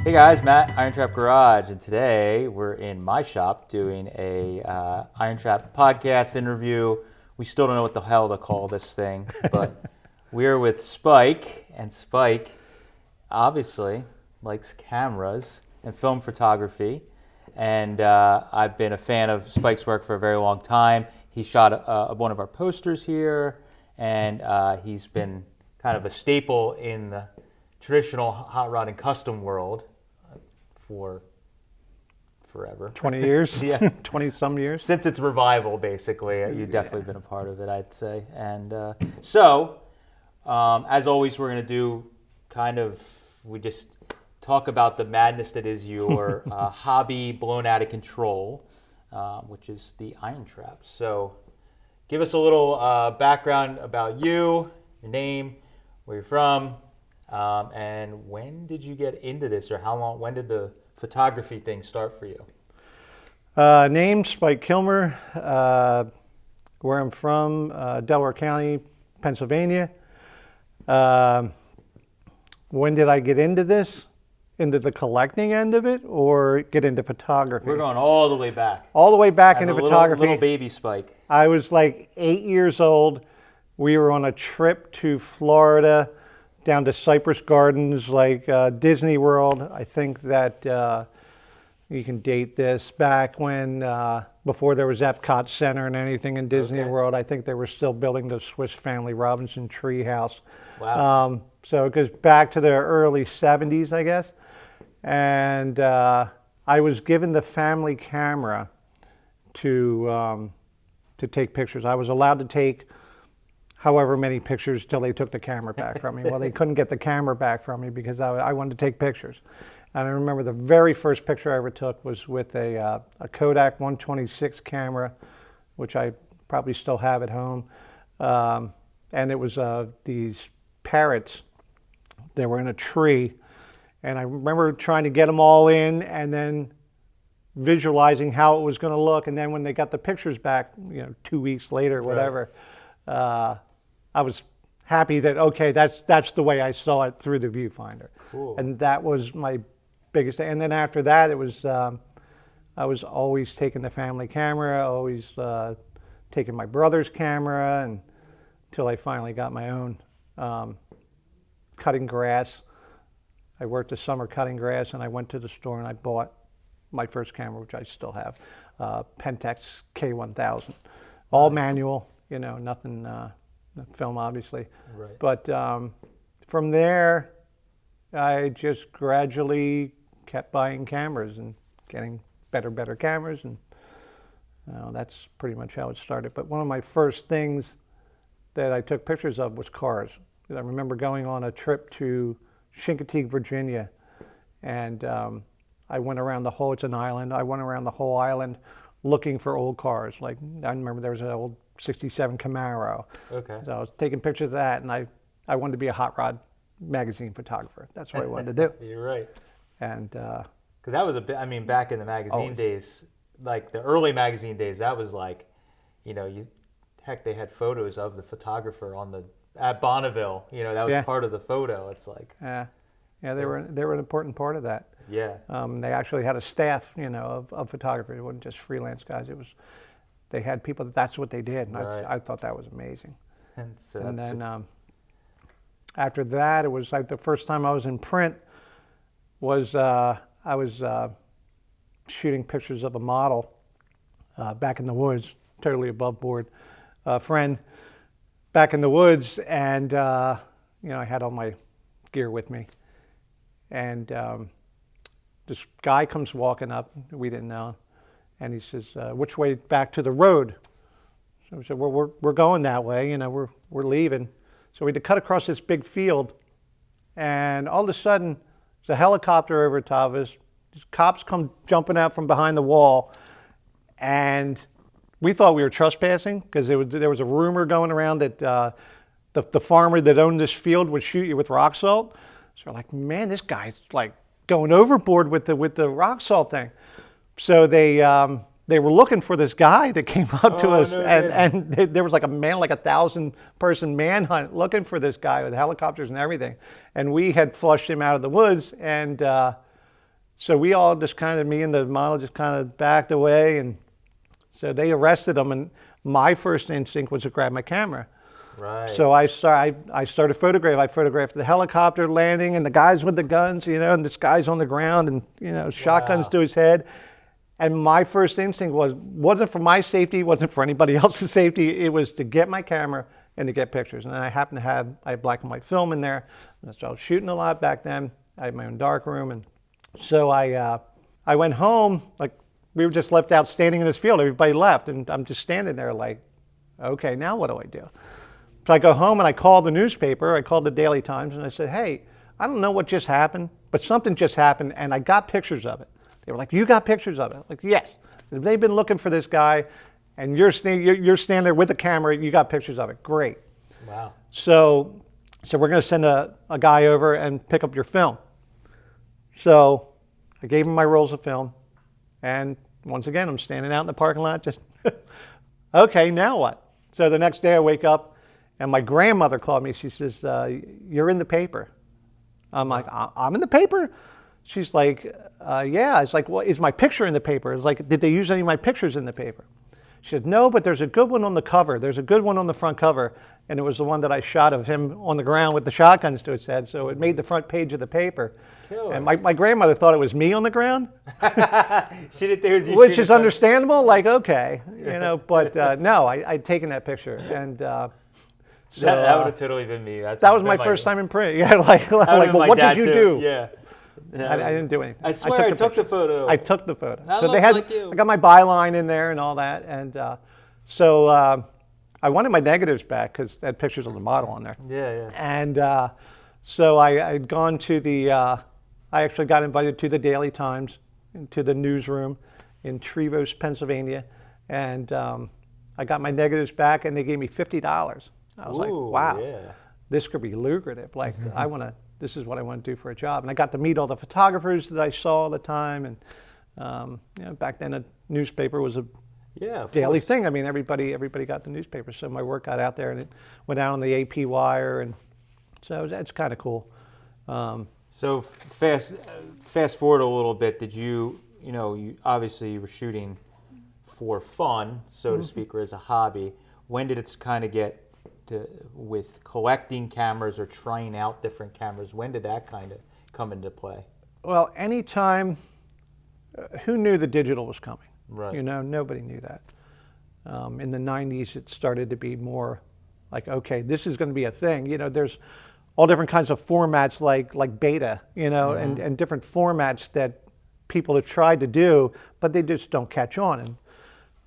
Hey guys, Matt, IronTrap Garage, and today we're in my shop doing a IronTrap podcast interview. We still don't know what the hell to call this thing, but we're with Spike, and Spike obviously likes cameras and film photography, and I've been a fan of Spike's work for a very long time. He shot one of our posters here, and he's been kind of a staple in the traditional hot rod and custom world for forever. 20 years? Yeah. 20 some years? Since its revival, basically. You've definitely been a part of it, I'd say. And so, as always, we're going to do we just talk about the madness that is your hobby blown out of control, which is the IronTrap. So, give us a little background about you, your name, where you're from, and when did you get into this, or when did the photography thing start for you? Name, Spike Kilmer. Where I'm from, Delaware County, Pennsylvania. When did I get into this? Into the collecting end of it, or get into photography? We're going all the way back. All the way back As into a photography. Little baby Spike. I was like 8 years old. We were on a trip to Florida, down to Cypress Gardens, like Disney World. I think that you can date this back when, before there was Epcot Center and anything in Disney World. I think they were still building the Swiss Family Robinson tree house. Wow. So it goes back to the early 70s, I guess. And I was given the family camera to take pictures. I was allowed to take however many pictures till they took the camera back from me. Well, they couldn't get the camera back from me because I wanted to take pictures. And I remember the very first picture I ever took was with a Kodak 126 camera, which I probably still have at home. And it was these parrots that were in a tree. And I remember trying to get them all in and then visualizing how it was going to look. And then when they got the pictures back, 2 weeks later, whatever, I was happy that, okay, that's the way I saw it through the viewfinder. Cool. And that was my biggest thing. And then after that, it was, I was always taking the family camera, always taking my brother's camera, and until I finally got my own. Cutting grass. I worked a summer cutting grass, and I went to the store and I bought my first camera, which I still have, Pentax K1000. All manual, nothing, film obviously. Right. But from there, I just gradually kept buying cameras and getting better cameras, and that's pretty much how it started. But one of my first things that I took pictures of was cars. I remember going on a trip to Chincoteague, Virginia, and I went around the whole, it's an island, I went around the whole island looking for old cars. Like, I remember there was an old 67 Camaro. Okay. So I was taking pictures of that, and I wanted to be a hot rod magazine photographer. That's what I wanted to do. You're right. And because that was back in the magazine days, like the early magazine days, that was like, they had photos of the photographer at Bonneville. That was part of the photo. It's like, they were an important part of that. Yeah. They actually had a staff, of photographers. It wasn't just freelance guys. They had people that's what they did, and right. I thought that was amazing. And then after that, it was like the first time I was in print was I was shooting pictures of a model back in the woods, totally above board, friend back in the woods, and I had all my gear with me, and this guy comes walking up, we didn't know, and he says, which way back to the road? So we said, well, we're going that way, we're leaving. So we had to cut across this big field, and all of a sudden, there's a helicopter over top of us. These cops come jumping out from behind the wall, and we thought we were trespassing because there was a rumor going around that the farmer that owned this field would shoot you with rock salt. So we're like, man, this guy's like going overboard with the rock salt thing. So they were looking for this guy that came up to us, and there was like a 1,000-person manhunt looking for this guy with helicopters and everything. And we had flushed him out of the woods, and So we all just kind of, me and the model just kind of backed away, and so they arrested him, and my first instinct was to grab my camera. Right. So I started photograph. I photographed the helicopter landing and the guys with the guns, and this guy's on the ground and, shotguns to his head. And my first instinct wasn't for my safety, wasn't for anybody else's safety. It was to get my camera and to get pictures. And I happened to I had black and white film in there. And so I was shooting a lot back then. I had my own dark room. And so I went home, like we were just left out standing in this field. Everybody left. And I'm just standing there like, okay, now what do I do? So I go home and I called the newspaper. I called the Daily Times and I said, hey, I don't know what just happened, but something just happened and I got pictures of it. They were like, you got pictures of it? I'm like, yes. They've been looking for this guy and you're standing there with the camera, you got pictures of it. Great. Wow. So we're going to send a guy over and pick up your film. So I gave him my rolls of film. And once again, I'm standing out in the parking lot just, okay, now what? So the next day I wake up and my grandmother called me. She says, you're in the paper. I'm like, I'm in the paper? She's like, yeah. It's like, well, is my picture in the paper? It's like, did they use any of my pictures in the paper? She said, no, but there's a good one on the cover. There's a good one on the front cover. And it was the one that I shot of him on the ground with the shotguns to his head. So it made the front page of the paper. Killer. And my grandmother thought it was me on the ground. She didn't think it was you. Which is understandable. Like, okay, but no, I'd taken that picture. And so, that would have totally been me. That was my first time in print. Yeah, like well, what did you do? Yeah. I didn't do anything. I swear I took the photo. I took the photo. That so looks like I got my byline in there and all that. And so I wanted my negatives back because I had pictures of the model on there. Yeah. And so I'd gone to I actually got invited to the Daily Times, to the newsroom in Trevose, Pennsylvania. And I got my negatives back and they gave me $50. I was like, wow, this could be lucrative. Like, this is what I want to do for a job. And I got to meet all the photographers that I saw all the time. And back then a newspaper was a daily thing. I mean, everybody got the newspaper. So my work got out there and it went out on the AP wire. And so that's kind of cool. So fast forward a little bit. Did you obviously you were shooting for fun, so to speak, or as a hobby. When did it kind of get with collecting cameras or trying out different cameras? When did that kind of come into play? Well, anytime, who knew the digital was coming? Right. Nobody knew that. In the 90s, it started to be more like, okay, this is going to be a thing. There's all different kinds of formats like beta, and different formats that people have tried to do, but they just don't catch on. And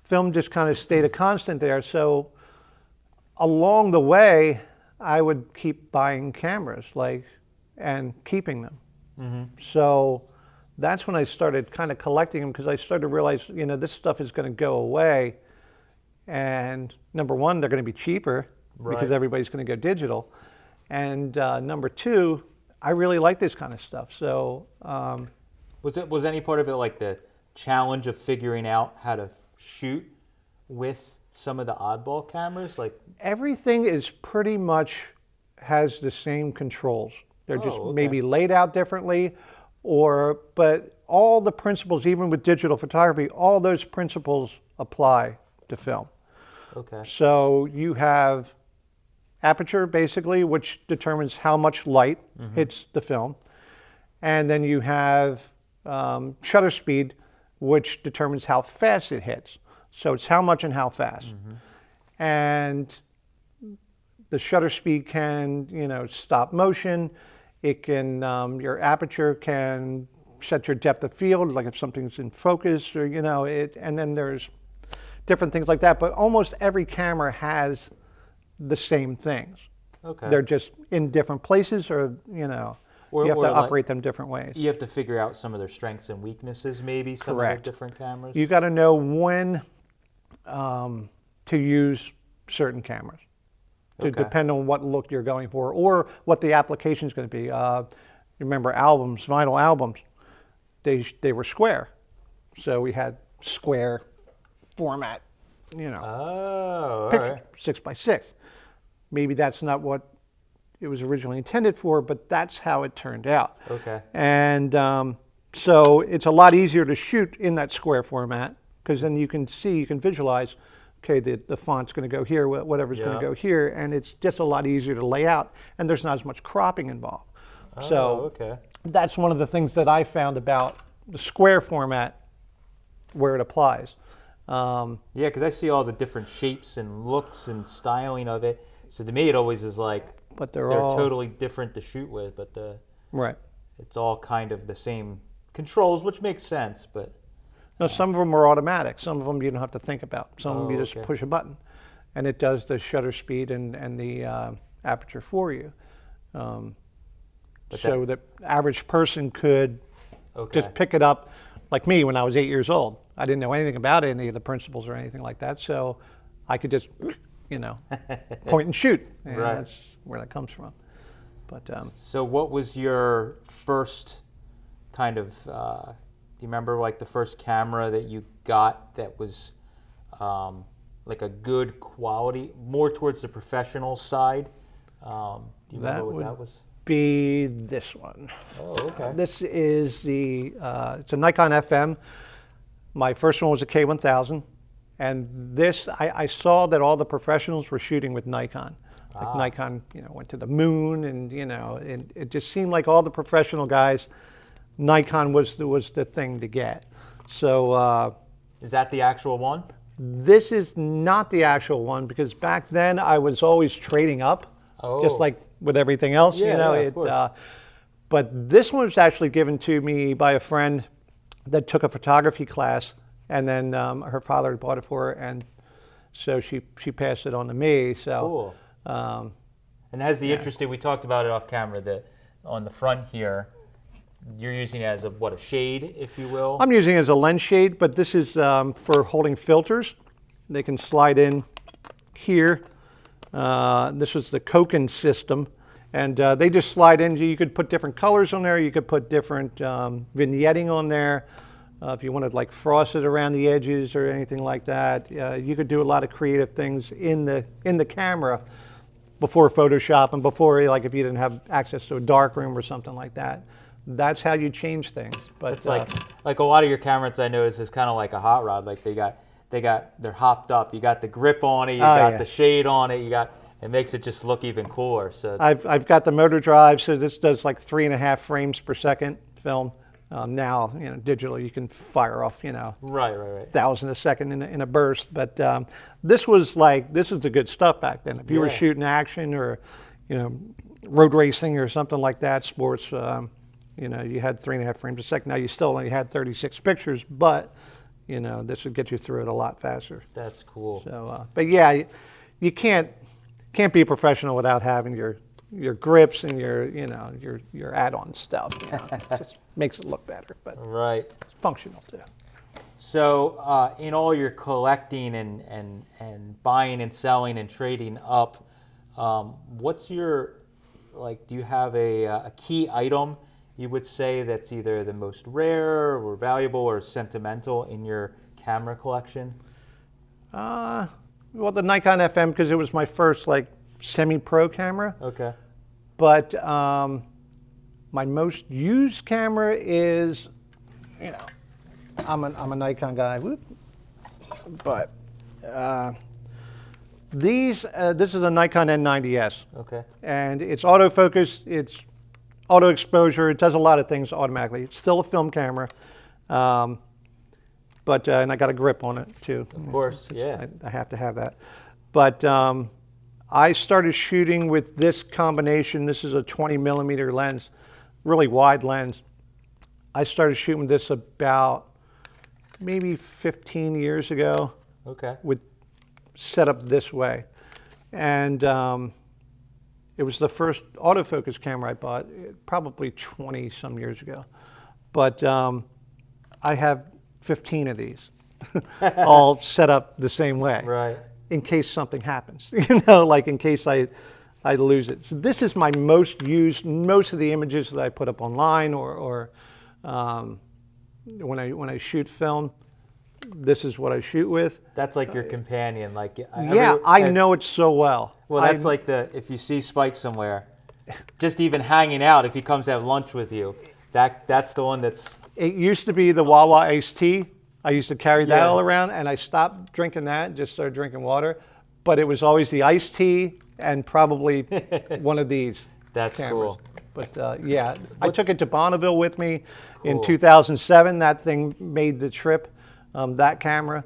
film just kind of stayed a constant there. So along the way, I would keep buying cameras, and keeping them. Mm-hmm. So that's when I started kind of collecting them because I started to realize, this stuff is going to go away. And number one, they're going to be cheaper because everybody's going to go digital. And number two, I really like this kind of stuff. So was any part of it like the challenge of figuring out how to shoot with some of the oddball cameras? Like everything is pretty much has the same controls. They're just maybe laid out differently, but all the principles, even with digital photography, all those principles apply to film. Okay. So you have aperture basically, which determines how much light hits the film, and then you have shutter speed, which determines how fast it hits. So it's how much and how fast. And the shutter speed can, stop motion. It can, your aperture can set your depth of field, like if something's in focus or, and then there's different things like that. But almost every camera has the same things. Okay. They're just in different places or, you have to operate them different ways. You have to figure out some of their strengths and weaknesses, maybe, some of the different cameras? You got to know when to use certain cameras to depend on what look you're going for or what the application is going to be. Remember vinyl albums, they were square. So we had square format, picture, 6x6. Maybe that's not what it was originally intended for, but that's how it turned out. Okay. And So it's a lot easier to shoot in that square format because then you can see, you can visualize, okay, the font's going to go here, whatever's going to go here, and it's just a lot easier to lay out, and there's not as much cropping involved. So that's one of the things that I found about the square format where it applies. Yeah, because I see all the different shapes and looks and styling of it. So to me, it always is like, but they're all totally different to shoot with, but right. It's all kind of the same controls, which makes sense. But no, some of them are automatic. Some of them you don't have to think about. Some of them you just push a button, and it does the shutter speed and the aperture for you. So the average person could just pick it up, like me when I was 8 years old. I didn't know anything about any of the principles or anything like that, so I could just, point and shoot. And that's where that comes from. But so what was your first kind of, do you remember like the first camera that you got that was like a good quality, more towards the professional side? Do you remember what that was? Be this one. Oh, okay. This is it's a Nikon FM. My first one was a K1000. And this, I saw that all the professionals were shooting with Nikon. Like Nikon, went to the moon, and and it just seemed like all the professional guys, Nikon was the thing to get. So is that the actual one? This is not the actual one, because back then I was always trading up, just like with everything else. Of course. But this one was actually given to me by a friend that took a photography class, and then her father bought it for her, and so she passed it on to me. So. Cool. And it has the interesting, we talked about it off camera, that on the front here, you're using it as a shade, if you will? I'm using it as a lens shade, but this is for holding filters. They can slide in here. This was the Koken system, and they just slide in. You could put different colors on there. You could put different vignetting on there. If you wanted like frosted around the edges or anything like that, you could do a lot of creative things in the camera before Photoshop, and before, like, if you didn't have access to a darkroom or something like that. That's how you change things. But it's like a lot of your cameras, I notice, is kind of like a hot rod. Like they're hopped up. You got the grip on it. You got the shade on it. It makes it just look even cooler. So I've got the motor drive, so this does like 3.5 frames per second film. Now, digital, you can fire off, right. 1,000 a second in a burst. But this was the good stuff back then. If you were shooting action or, road racing or something like that, sports, you had 3.5 frames a second. Now you still only had 36 pictures, but this would get you through it a lot faster. That's cool. So, but yeah, you can't be a professional without having your grips and your add-on stuff. It just makes it look better, but it's functional too. So in all your collecting and buying and selling and trading up, what's your, do you have a key item you would say that's either the most rare or valuable or sentimental in your camera collection? Well, the Nikon FM, because it was my first semi-pro camera. Okay. But my most used camera is, I'm a Nikon guy. But this is a Nikon N90S. Okay. And it's autofocus, it's auto exposure. It does a lot of things automatically. It's still a film camera, but and I got a grip on it too. Of course, yeah. I have to have that. But I started shooting with this combination. This is a 20 millimeter lens, really wide lens. I started shooting with this about maybe 15 years ago. Okay. With set up this way, and it was the first autofocus camera I bought, probably 20 some years ago. But I have 15 of these, all set up the same way. Right. In case something happens, in case I lose it. So this is my most used. Most of the images that I put up online or when I shoot film, this is what I shoot with. That's like your companion. I know it so well. Well, that's if you see Spike somewhere, just even hanging out, if he comes to have lunch with you, That's the one that's It used to be the Wawa iced tea. I used to carry that Yeah. all around, and I stopped drinking that and just started drinking water. But it was always the iced tea and probably one of these that's cameras. cool. But yeah, I What's- took it to Bonneville with me in Cool. 2007. That thing made the trip, that camera,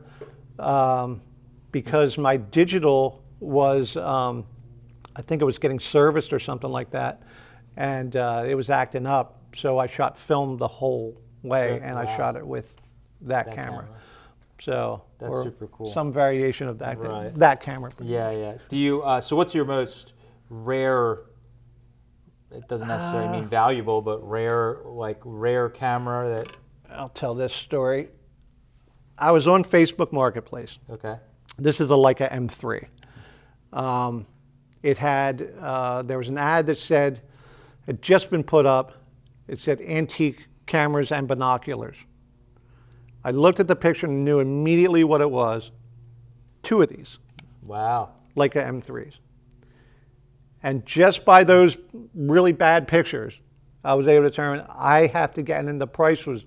because my digital was, I think it was getting serviced or something like that, and it was acting up. So I shot film the whole way, Sure. and Wow. I shot it with that That camera. camera. So That's or super cool. Some variation of that Right. that camera. Yeah, yeah. Do you? So, what's your most rare? It doesn't necessarily mean valuable, but rare camera that. I'll tell this story. I was on Facebook Marketplace. Okay. This is a Leica M3. It had, there was an ad that said, had just been put up. It said antique cameras and binoculars. I looked at the picture and knew immediately what it was. 2 of these, Wow. Leica M3s. And just by those really bad pictures, I was able to determine I have to get, and then the price was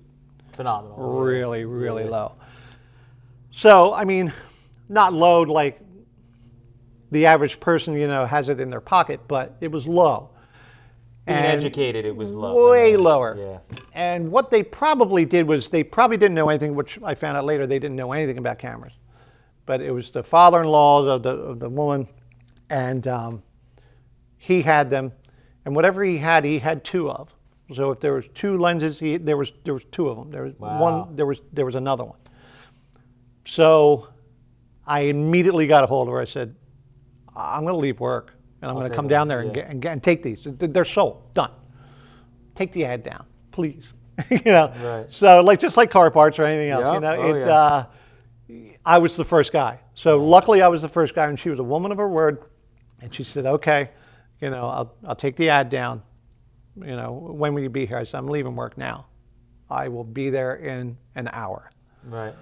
Phenomenal. really, really Yeah. low. So, I mean, not low like the average person, has it in their pocket, but it was low. Being And educated, it was low. way lower. Yeah. And what they probably did was they probably didn't know anything, which I found out later, they didn't know anything about cameras. But it was the father-in-laws of the woman, and he had them, and whatever he had 2 of. So if there was 2 lenses, there was 2 of them. There was Wow. one. There was another one. So I immediately got a hold of her. I said, I'm going to leave work and I'm going to take come them, down there yeah. and take these. They're sold, done. Take the ad down, please. Right. So just like car parts or anything else, Yep. Oh, yeah. I was the first guy. So luckily I was the first guy, and she was a woman of her word, and she said, okay, I'll take the ad down. When will you be here? I said, I'm leaving work now. I will be there in an hour. Right.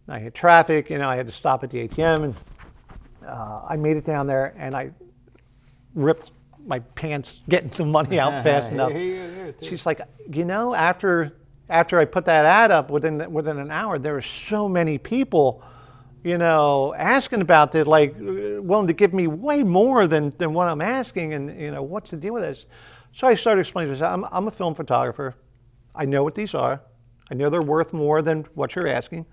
I had traffic, I had to stop at the ATM, and I made it down there, and I ripped my pants getting the money out fast enough. Here, too. She's like, after I put that ad up within an hour, there were so many people, asking about it, like willing to give me way more than what I'm asking, and what's the deal with this? So I started explaining to her, I'm a film photographer. I know what these are. I know they're worth more than what you're asking.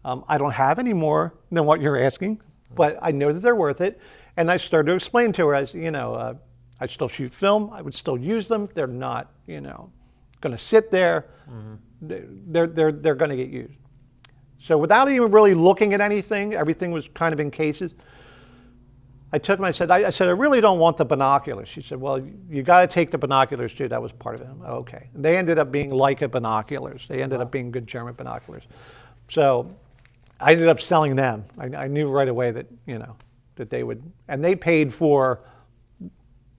I don't have any more than what you're asking, but I know that they're worth it. And I started to explain to her, I still shoot film. I would still use them. They're not, going to sit there. They're going to get used. So without even really looking at anything, everything was kind of in cases. I took them. I said, I really don't want the binoculars. She said, well, you got to take the binoculars too. That was part of it. Okay. They ended up being Leica binoculars. They ended up being good German binoculars. So I ended up selling them. I knew right away that that they would, and they paid for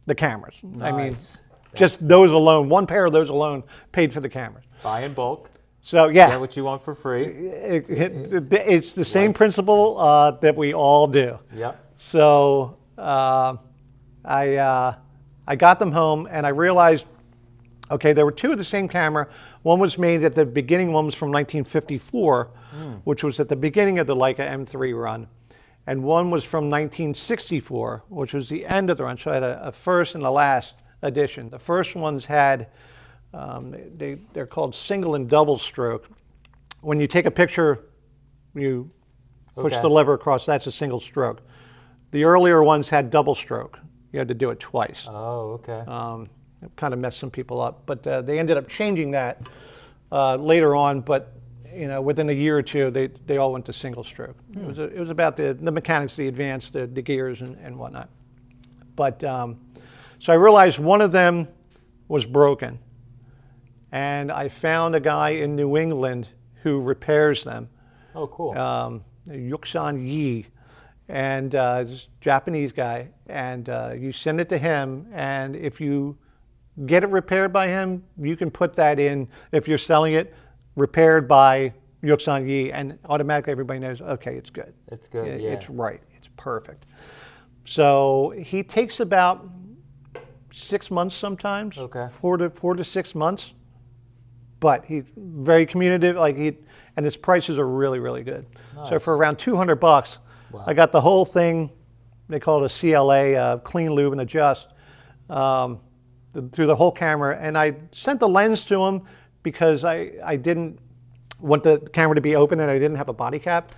the cameras. I mean, Nice. just those alone, one pair of those alone paid for the cameras. Buy in bulk. So yeah, Get what you want for free. it's the same principle that we all do. Yep. So I got them home, and I realized, okay, there were 2 of the same camera. One was made at the beginning. One was from 1954, which was at the beginning of the Leica M3 run. And one was from 1964, which was the end of the run. So I had a first and a last edition. The first ones had, they're called single and double stroke. When you take a picture, you push Okay. the lever across, that's a single stroke. The earlier ones had double stroke. You had to do it twice. Oh, okay. It kind of messed some people up, but they ended up changing that later on. But within a year or 2, they all went to single stroke. It was about the mechanics, the advanced, the gears and whatnot. But so I realized one of them was broken, and I found a guy in New England who repairs them. Oh, cool. Yuksan Yi, and this Japanese guy, and you send it to him, and if you get it repaired by him, you can put that in, if you're selling it, repaired by Yuksan Yi, and automatically everybody knows, okay, it's good. It's good, yeah. It's right, it's perfect. So he takes about 6 months sometimes, Okay. 4 to 6 months but he's very communicative. And his prices are really, really good. So Nice. for around $200, Wow. I got the whole thing. They call it a CLA, clean lube and adjust, through the whole camera. And I sent the lens to him because I didn't want the camera to be open and I didn't have a body cap.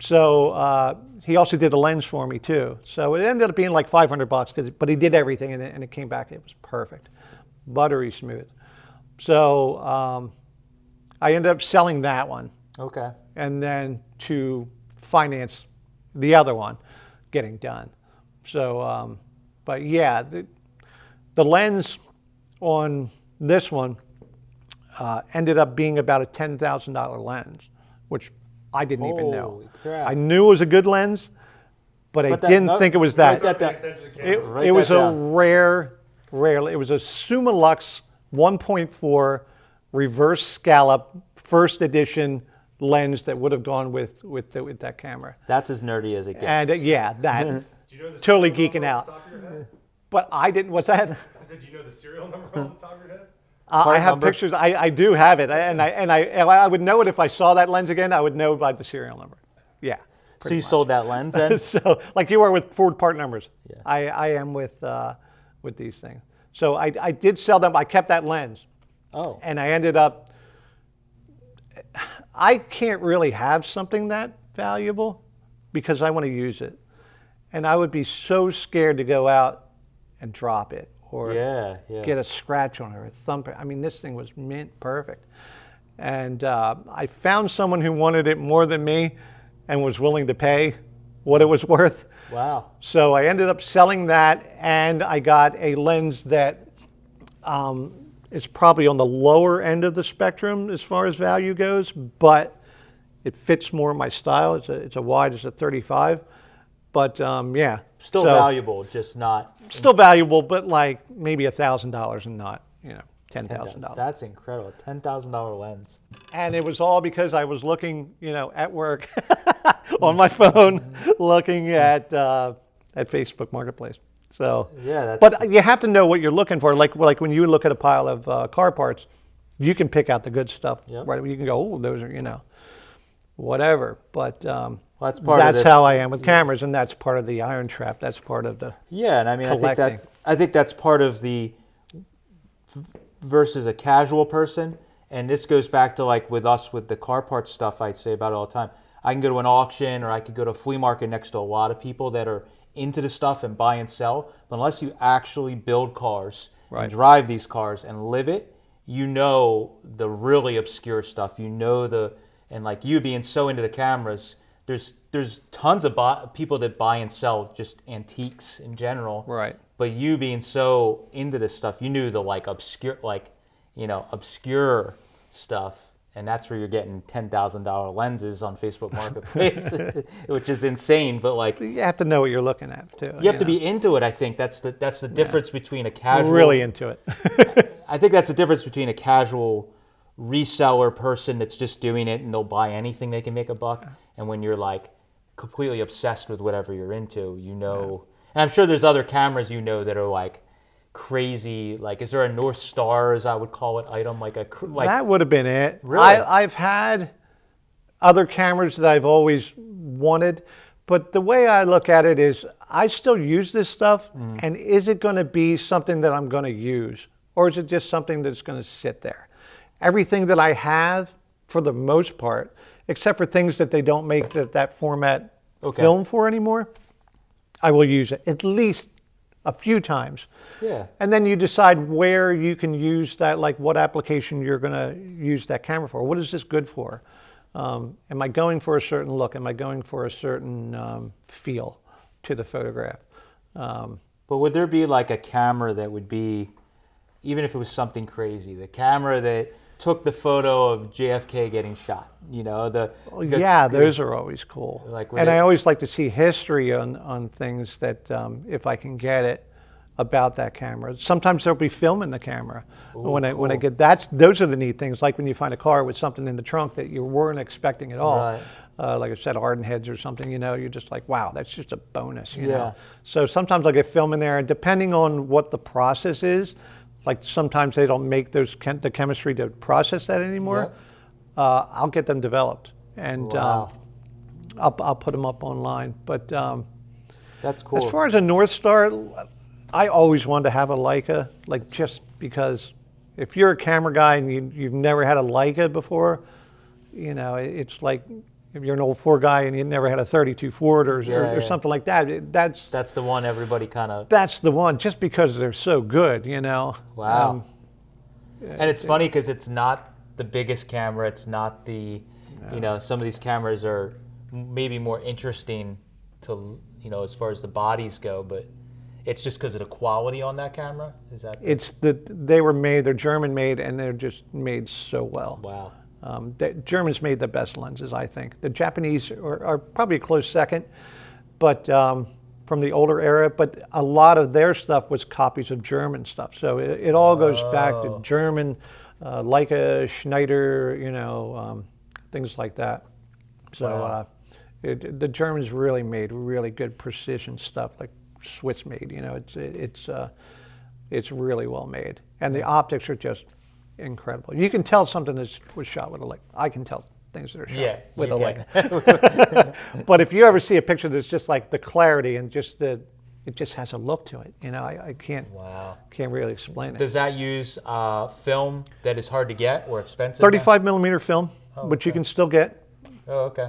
So he also did the lens for me too. So it ended up being like $500, but he did everything and it came back. It was perfect, buttery smooth. So I ended up selling that one, Okay. and then to finance the other one getting done. So, but yeah, the lens on this one ended up being about a $10,000 lens, which I didn't even know. Holy crap. I knew it was a good lens, but I Put that- didn't no, think it was write that. that down. Write It was that a down. rare, it was a Summilux 1.4 reverse scallop first edition lens that would have gone with that camera. That's as nerdy as it gets. And yeah, that Do you know the totally serial geeking number out. off the top of your head? But I didn't. What's that? I said, do you know the serial number off the top of your head? I have number? pictures. I do have it, and I would know it if I saw that lens again. I would know by the serial number. Yeah. So you sold that lens then? So like you are with Ford part numbers, Yeah. I am with these things. So I did sell them. I kept that lens, Oh. and I ended up. I can't really have something that valuable because I want to use it, and I would be so scared to go out and drop it or Yeah. get a scratch on it or a thumb. I mean, this thing was mint perfect, and I found someone who wanted it more than me, and was willing to pay what it was worth. Wow. So I ended up selling that, and I got a lens that is probably on the lower end of the spectrum as far as value goes, but it fits more my style. It's a wide, it's a 35, but yeah. Still So, valuable, just not Still valuable, but like maybe $1,000 and not, $10,000. That's incredible. $10,000 lens. And it was all because I was looking, at work on my phone, looking at Facebook Marketplace. So, Yeah, that's but you have to know what you're looking for. Like when you look at a pile of car parts, you can pick out the good stuff. Yep. Right? You can go, oh, those are, whatever. But that's part of that's this. how I am with cameras, and that's part of the IronTrap. That's part of the. Yeah, and I mean, collecting. I think that's part of the versus a casual person, and this goes back to like with us with the car parts stuff. I say about it all the time. I can go to an auction or I could go to a flea market next to a lot of people that are into the stuff and buy and sell. But unless you actually build cars Right. and drive these cars and live it, the really obscure stuff. And like you being so into the cameras, there's tons of people that buy and sell just antiques in general. Right. But you being so into this stuff, you knew the obscure stuff, and that's where you're getting $10,000 lenses on Facebook Marketplace, which is insane. But like, You have to know what you're looking at too. you have to be into it. I think that's the difference between a casual. really into it. I think that's the difference between a casual reseller person that's just doing it and they'll buy anything they can make a buck, and when you're like completely obsessed with whatever you're into, And I'm sure there's other cameras that are like crazy. Like, is there a North Star, as I would call it, item That would have been it. Really? I've had other cameras that I've always wanted, but the way I look at it is I still use this stuff, and is it going to be something that I'm going to use, or is it just something that's going to sit there? Everything that I have, for the most part, except for things that they don't make that format film for anymore, I will use it at least a few times. Yeah. And then you decide where you can use that, like what application you're going to use that camera for. What is this good for? Am I going for a certain look? Am I going for a certain feel to the photograph? But would there be like a camera that would be, even if it was something crazy, the camera that took the photo of JFK getting shot? Those are always cool. I always like to see history on things that, if I can get it, about that camera. Sometimes there'll be film in the camera. When I get those are the neat things. Like when you find a car with something in the trunk that you weren't expecting at all. Right. Like I said, Arden heads or something. You're just like, wow, that's just a bonus. You know. So sometimes I'll get film in there, and depending on what the process is, like sometimes they don't make the chemistry to process that anymore. Yep. I'll get them developed, and Wow. I'll put them up online. But That's cool. as far as a North Star, I always wanted to have a Leica, like just because if you're a camera guy and you've never had a Leica before, it's like if you're an old 4 guy and you never had a 32 Ford or something like that. That's the one everybody kind of. That's the one, just because they're so good, Wow. And it's funny because it's not the biggest camera. It's not the, some of these cameras are maybe more interesting to, as far as the bodies go, but it's just because of the quality on that camera. Is that? They're German made, and they're just made so well. Wow. The Germans made the best lenses, I think. The Japanese are probably a close second, but from the older era. But a lot of their stuff was copies of German stuff. So it all goes back to German, Leica, Schneider, things like that. So Wow. the Germans really made really good precision stuff, like Swiss made. It's really well made, and the optics are just incredible. You can tell something was shot with a Leica. I can tell things that are shot with a Leica. But if you ever see a picture that's just like the clarity and just it just has a look to it. I can't really explain it. Does that use film that is hard to get or expensive? 35 millimeter film, which you can still get. Oh, okay.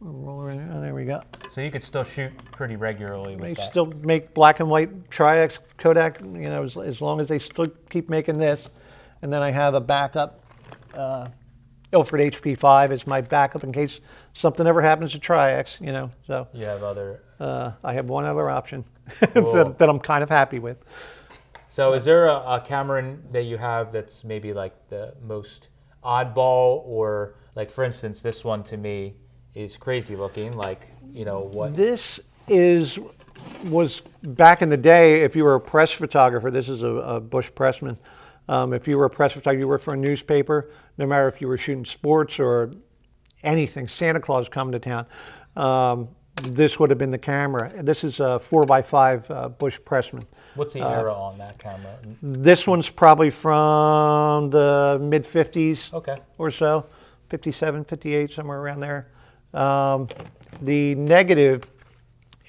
There we go. So you could still shoot pretty regularly with They that. still make black and white Tri-X Kodak, as long as they still keep making this. And then I have a backup, Ilford HP5 is my backup in case something ever happens to Tri-X, so. You have other. I have one other option Cool. that I'm kind of happy with. So is there a camera that you have that's maybe like the most oddball, or like, for instance, this one to me is crazy looking, like, what? This was back in the day, if you were a press photographer, this is a Bush Pressman. If you were a press photographer, you worked for a newspaper, no matter if you were shooting sports or anything, Santa Claus coming to town, this would have been the camera. This is a 4x5 Bush Pressman. What's the era on that camera? This one's probably from the mid-50s Okay. or so, 57, 58, somewhere around there. The negative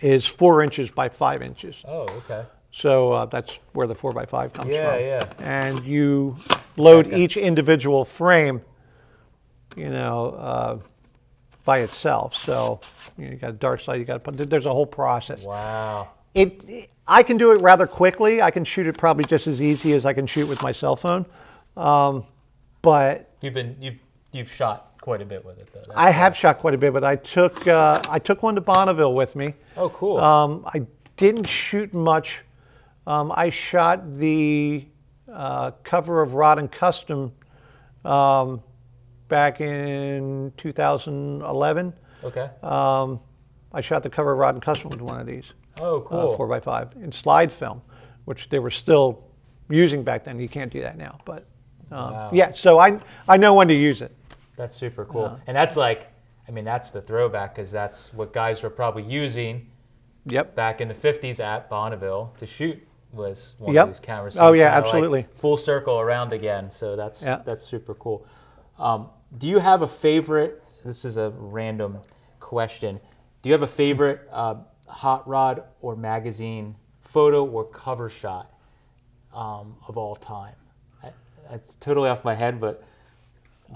is 4 inches by 5 inches. Oh, okay. So that's where the 4x5 comes from. Yeah. And you load each individual frame, by itself. So you got a dark side, you got to put. There's a whole process. Wow. I can do it rather quickly. I can shoot it probably just as easy as I can shoot with my cell phone. But You've shot quite a bit with it, though. I have shot quite a bit. But I took one to Bonneville with me. Oh, cool. I didn't shoot much. I shot the cover of Rod and Custom back in 2011. Okay. I shot the cover of Rod and Custom with one of these. Oh, cool. 4x5 in slide film, which they were still using back then. You can't do that now, but Wow. yeah. So I know when to use it. That's super cool. And that's that's the throwback, because that's what guys were probably using Yep. back in the 50s at Bonneville to shoot, was one Yep. of these cameras. Oh, yeah, kinda like absolutely. full circle around again. So that's Yeah. super cool. Do you have a favorite? This is a random question. Do you have a favorite hot rod or magazine photo or cover shot of all time? It's totally off my head, but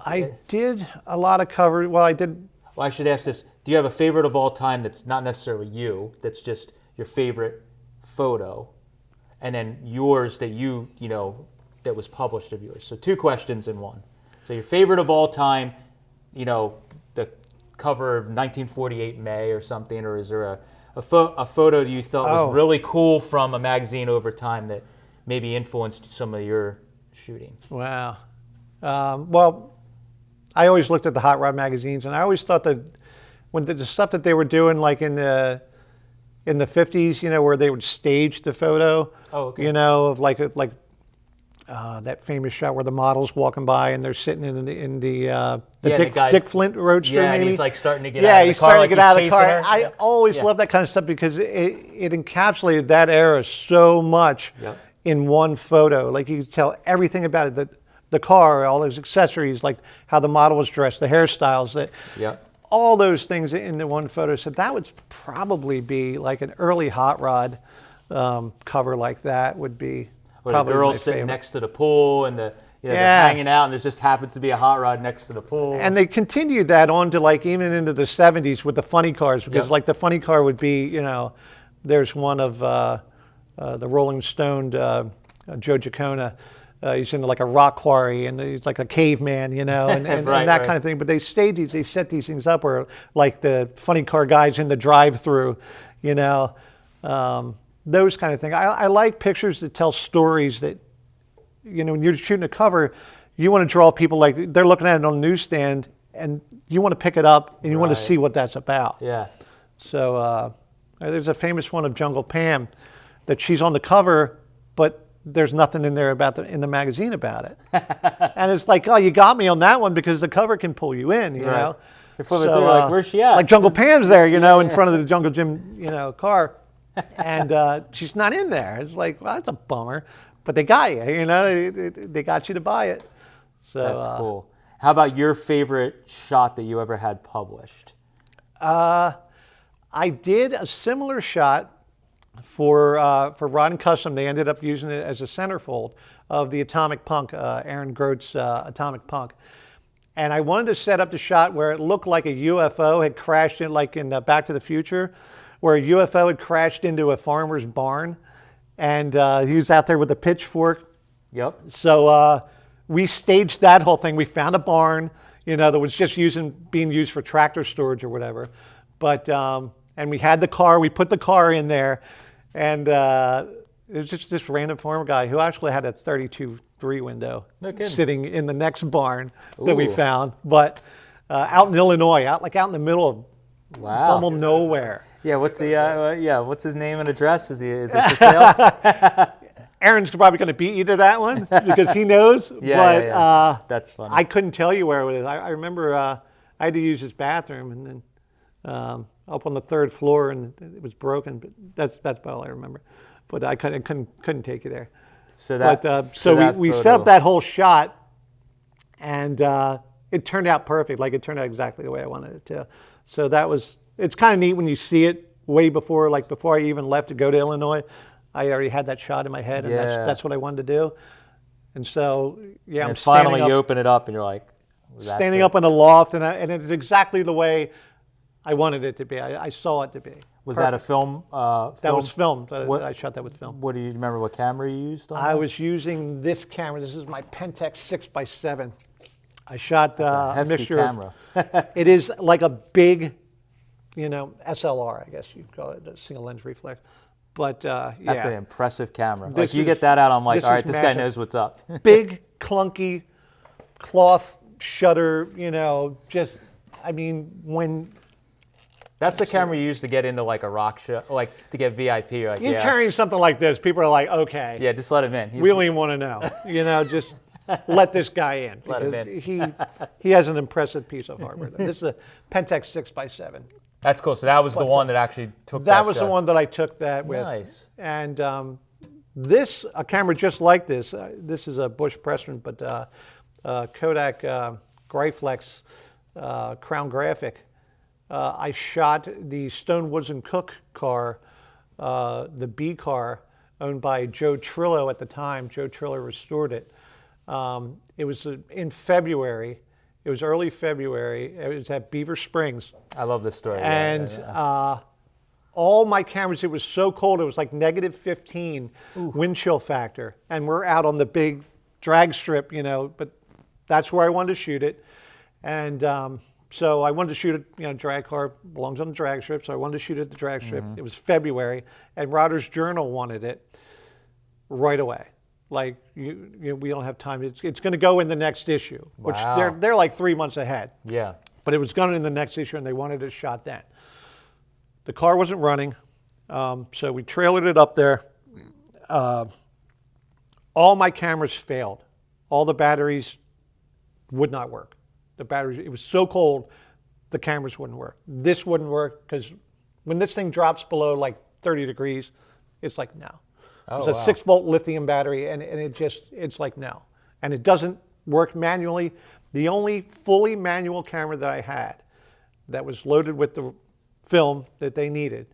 I did a lot of cover. Well, I did. well, I should ask this. Do you have a favorite of all time that's not necessarily you, that's just your favorite photo, and then yours that that was published of yours? So 2 questions in one. So your favorite of all time, the cover of 1948 May or something, or is there a photo that you thought was really cool from a magazine over time that maybe influenced some of your shooting? Wow. Well, I always looked at the hot rod magazines, and I always thought that when the stuff that they were doing, like in the 50s, where they would stage the photo, Oh, okay. of like that famous shot where the model's walking by and they're sitting in the Dick Flint Roadster. Yeah, maybe? and he's like starting to get yeah, out of the he's car. starting to get out of the he's car. chasing her. I Yeah. always Yeah. love that kind of stuff because it encapsulated that era so much. Yep. in one photo. Like you could tell everything about it, the car, all those accessories, like how the model was dressed, the hairstyles, that Yep. all those things in the one photo. So that would probably be like an early hot rod cover like that would be Where the probably my girl's sitting favorite. next to the pool and they're Yeah. hanging out and there just happens to be a hot rod next to the pool. And they continued that on to like even into the 70s with the funny cars, because Yep. like the funny car would be, there's one of the Rolling Stone, Joe Giacona. He's in like a rock quarry and he's like a caveman, and Right, that right. kind of thing. But they set these things up where like the funny car guys in the drive-through, those kind of things. I like pictures that tell stories that, when you're shooting a cover, you want to draw people like they're looking at it on the newsstand and you want to pick it up and you want to Right. see what that's about. Yeah. So there's a famous one of Jungle Pam that she's on the cover, but there's nothing in there in the magazine about it. And it's like, oh, you got me on that one because the cover can pull you in, you Right. know. You're flipping through, like, where's she at? Like Jungle Pam's there, in front of the Jungle Gym, car, and she's not in there. It's like, well, that's a bummer. But they got you, they got you to buy it. So That's cool. How about your favorite shot that you ever had published? I did a similar shot for Rod and Custom. They ended up using it as a centerfold of the Atomic Punk, Aaron Grote's Atomic Punk. And I wanted to set up the shot where it looked like a UFO had crashed in, like in Back to the Future, where a UFO had crashed into a farmer's barn, and he was out there with a pitchfork. Yep. So we staged that whole thing. We found a barn, that was just being used for tractor storage or whatever. But and we had the car. We put the car in there, and it was just this random farmer guy who actually had a 32.3 window No kidding. sitting in the next barn that we Ooh. found. But out in Illinois, out in the middle of Wow. almost nowhere. Yeah. What's what's his name and address? Is it for sale? Aaron's probably going to beat you to that one because he knows. Yeah, but yeah. That's funny. I couldn't tell you where it was. I remember I had to use his bathroom, and then up on the third floor, and it was broken. But that's about all I remember. But I couldn't take you there. So that. But we set photo- up that whole shot, and it turned out perfect. Like it turned out exactly the way I wanted it to. So it's kind of neat when you see it way before, like before I even left to go to Illinois. I already had that shot in my head, and Yeah. that's what I wanted to do. And so, yeah, And I'm finally, standing you up, open it up and you're like, that's standing it. up in the loft, and it's exactly the way I wanted it to be. I saw it to be. Was that a film? That was filmed. What- I shot that with film. What do you remember? What camera you used on I that? was using this camera. This is my Pentax 6x7. I shot That's a a hefty mixture. camera. It is like a big, SLR, I guess you'd call it, a single lens reflex. But That's yeah, an impressive camera. This Like you is- get that out, I'm like, this all is right, this guy massive. knows what's up. big, clunky, cloth shutter. When That's the camera you use to get into like a rock show, like to get VIP. You're like, you're yeah, carrying something like this, people are like, okay, yeah, just let him in. He's- we don't even want to know. Just let this guy in Let him because he has an impressive piece of hardware. This is a Pentax 6x7. That's cool. So that was the one that actually took that. That was the shot. one that I took that with. Nice. And a camera just like this. This is a Bush Pressman, but Kodak Graflex Crown Graphic. I shot the Stone Woods and Cook car, the B car, owned by Joe Trillo at the time. Joe Trillo restored it. It was in February. It was early February. It was at Beaver Springs. I love this story. Yeah, And yeah. all my cameras, it was so cold, it was like -15 wind chill factor. And we're out on the big drag strip, but that's where I wanted to shoot it. And so I wanted to shoot it, drag car belongs on the drag strip, so I wanted to shoot it at the drag strip. It was February, and Rodder's Journal wanted it right away. Like, we don't have time. It's going to go in the next issue, which Wow. they're like 3 months ahead. Yeah. But it was going in the next issue, and they wanted it shot then. The car wasn't running, so we trailered it up there. All my cameras failed. All the batteries would not work. The batteries, it was so cold, the cameras wouldn't work. This wouldn't work because when this thing drops below like 30 degrees, it's like, no. Oh, It's a wow. 6-volt lithium battery, and it's like, no. And it doesn't work manually. The only fully manual camera that I had that was loaded with the film that they needed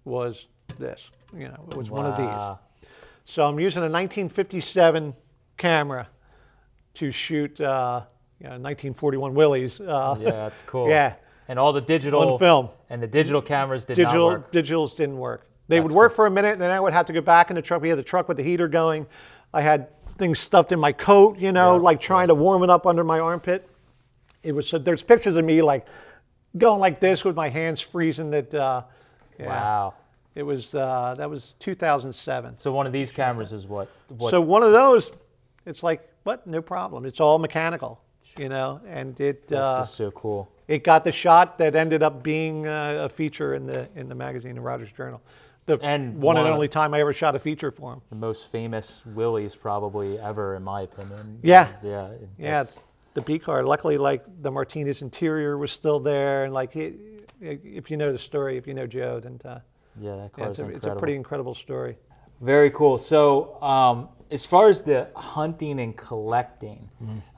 was this. It was one of Wow. these. So I'm using a 1957 camera to shoot 1941 Willys. Yeah, that's cool. Yeah. And all the digital On film. and the digital cameras did not work. Digitals didn't work. They That's would work for a minute, and then I would have to go back in the truck. We had the truck with the heater going. I had things stuffed in my coat, like trying to warm it up under my armpit. It was there's pictures of me like going like this with my hands freezing. Wow. It was that was 2007. So one of these cameras is what? So one of those, it's like what? No problem. It's all mechanical, and That's just so cool. it got the shot that ended up being a feature in the magazine, the Rogers Journal. The And one and one- only time I ever shot a feature for him. The most famous Willys probably ever, in my opinion. Yeah. Yeah. Yeah, that's- the B car. Luckily, like the Martinez interior was still there, and like if you know the story, if you know Joe, then Yeah, that car yeah, is it's incredible. a pretty incredible story. Very cool. So, as far as the hunting and collecting,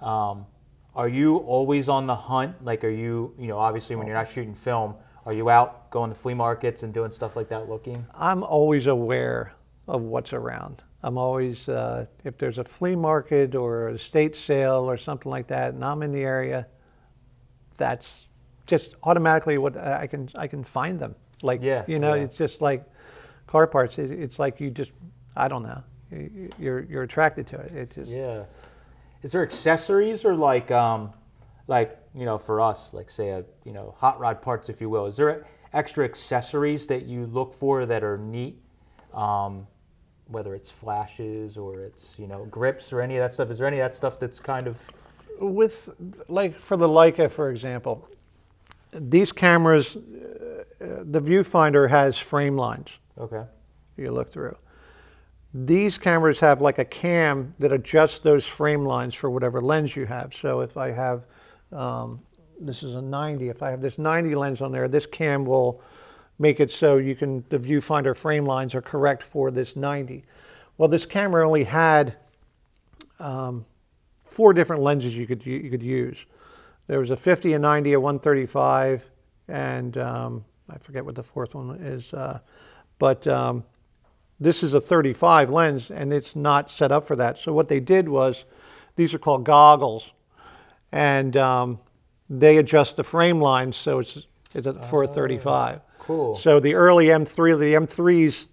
are you always on the hunt? Like, are you, obviously when you're not shooting film, are you out going to flea markets and doing stuff like that looking? I'm always aware of what's around. I'm always, if there's a flea market or a estate sale or something like that, and I'm in the area, that's just automatically what I can find them. Like, Yeah, it's just like car parts. It's like you just, I don't know, you're attracted to it. It just, Yeah. Is there accessories or like for us, like say hot rod parts, if you will? Is there extra accessories that you look for that are neat? Whether it's flashes or it's grips or any of that stuff. Is there any of that stuff that's kind of with like for the Leica, for example, these cameras, the viewfinder has frame lines okay? you look through. These cameras have like a cam that adjusts those frame lines for whatever lens you have. So if I have, this is a 90, if I have this 90 lens on there, this cam will make it so the viewfinder frame lines are correct for this 90. Well, this camera only had 4 different lenses you could use. There was a 50, a 90, a 135, and I forget what the fourth one is, but this is a 35 lens, and it's not set up for that. So what they did was, these are called goggles, and they adjust the frame lines so it's for a 35. Cool. So the early M3s,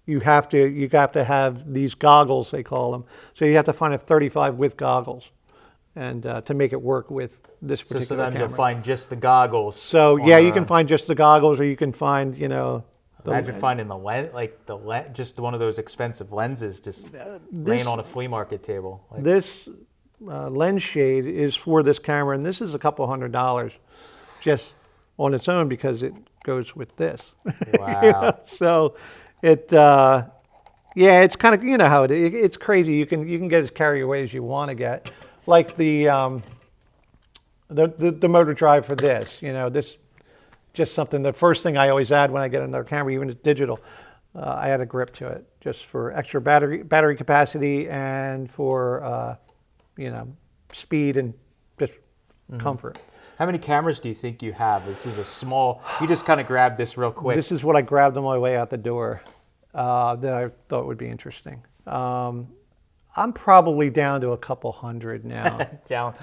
you have to have these goggles, they call them. So you have to find a 35 with goggles, and to make it work with this So particular sometimes camera. you'll find just the goggles. So on yeah, their you can own. find just the goggles, or you can find Imagine finding the lens, just one of those expensive lenses, just laying on a flea market table. Like, This lens shade is for this camera, and this is a couple $100 just on its own because it goes with this. wow. So it, it's kind of, how it is. It's crazy. You can get as carried away as you want to get. Like the motor drive for this, this just something, the first thing I always add when I get another camera, even if it's digital, I add a grip to it just for extra battery capacity and for, speed and just comfort. How many cameras do you think you have? This is a small. You just kind of grabbed this real quick. This is what I grabbed on my way out the door that I thought would be interesting. I'm probably down to a couple hundred now. down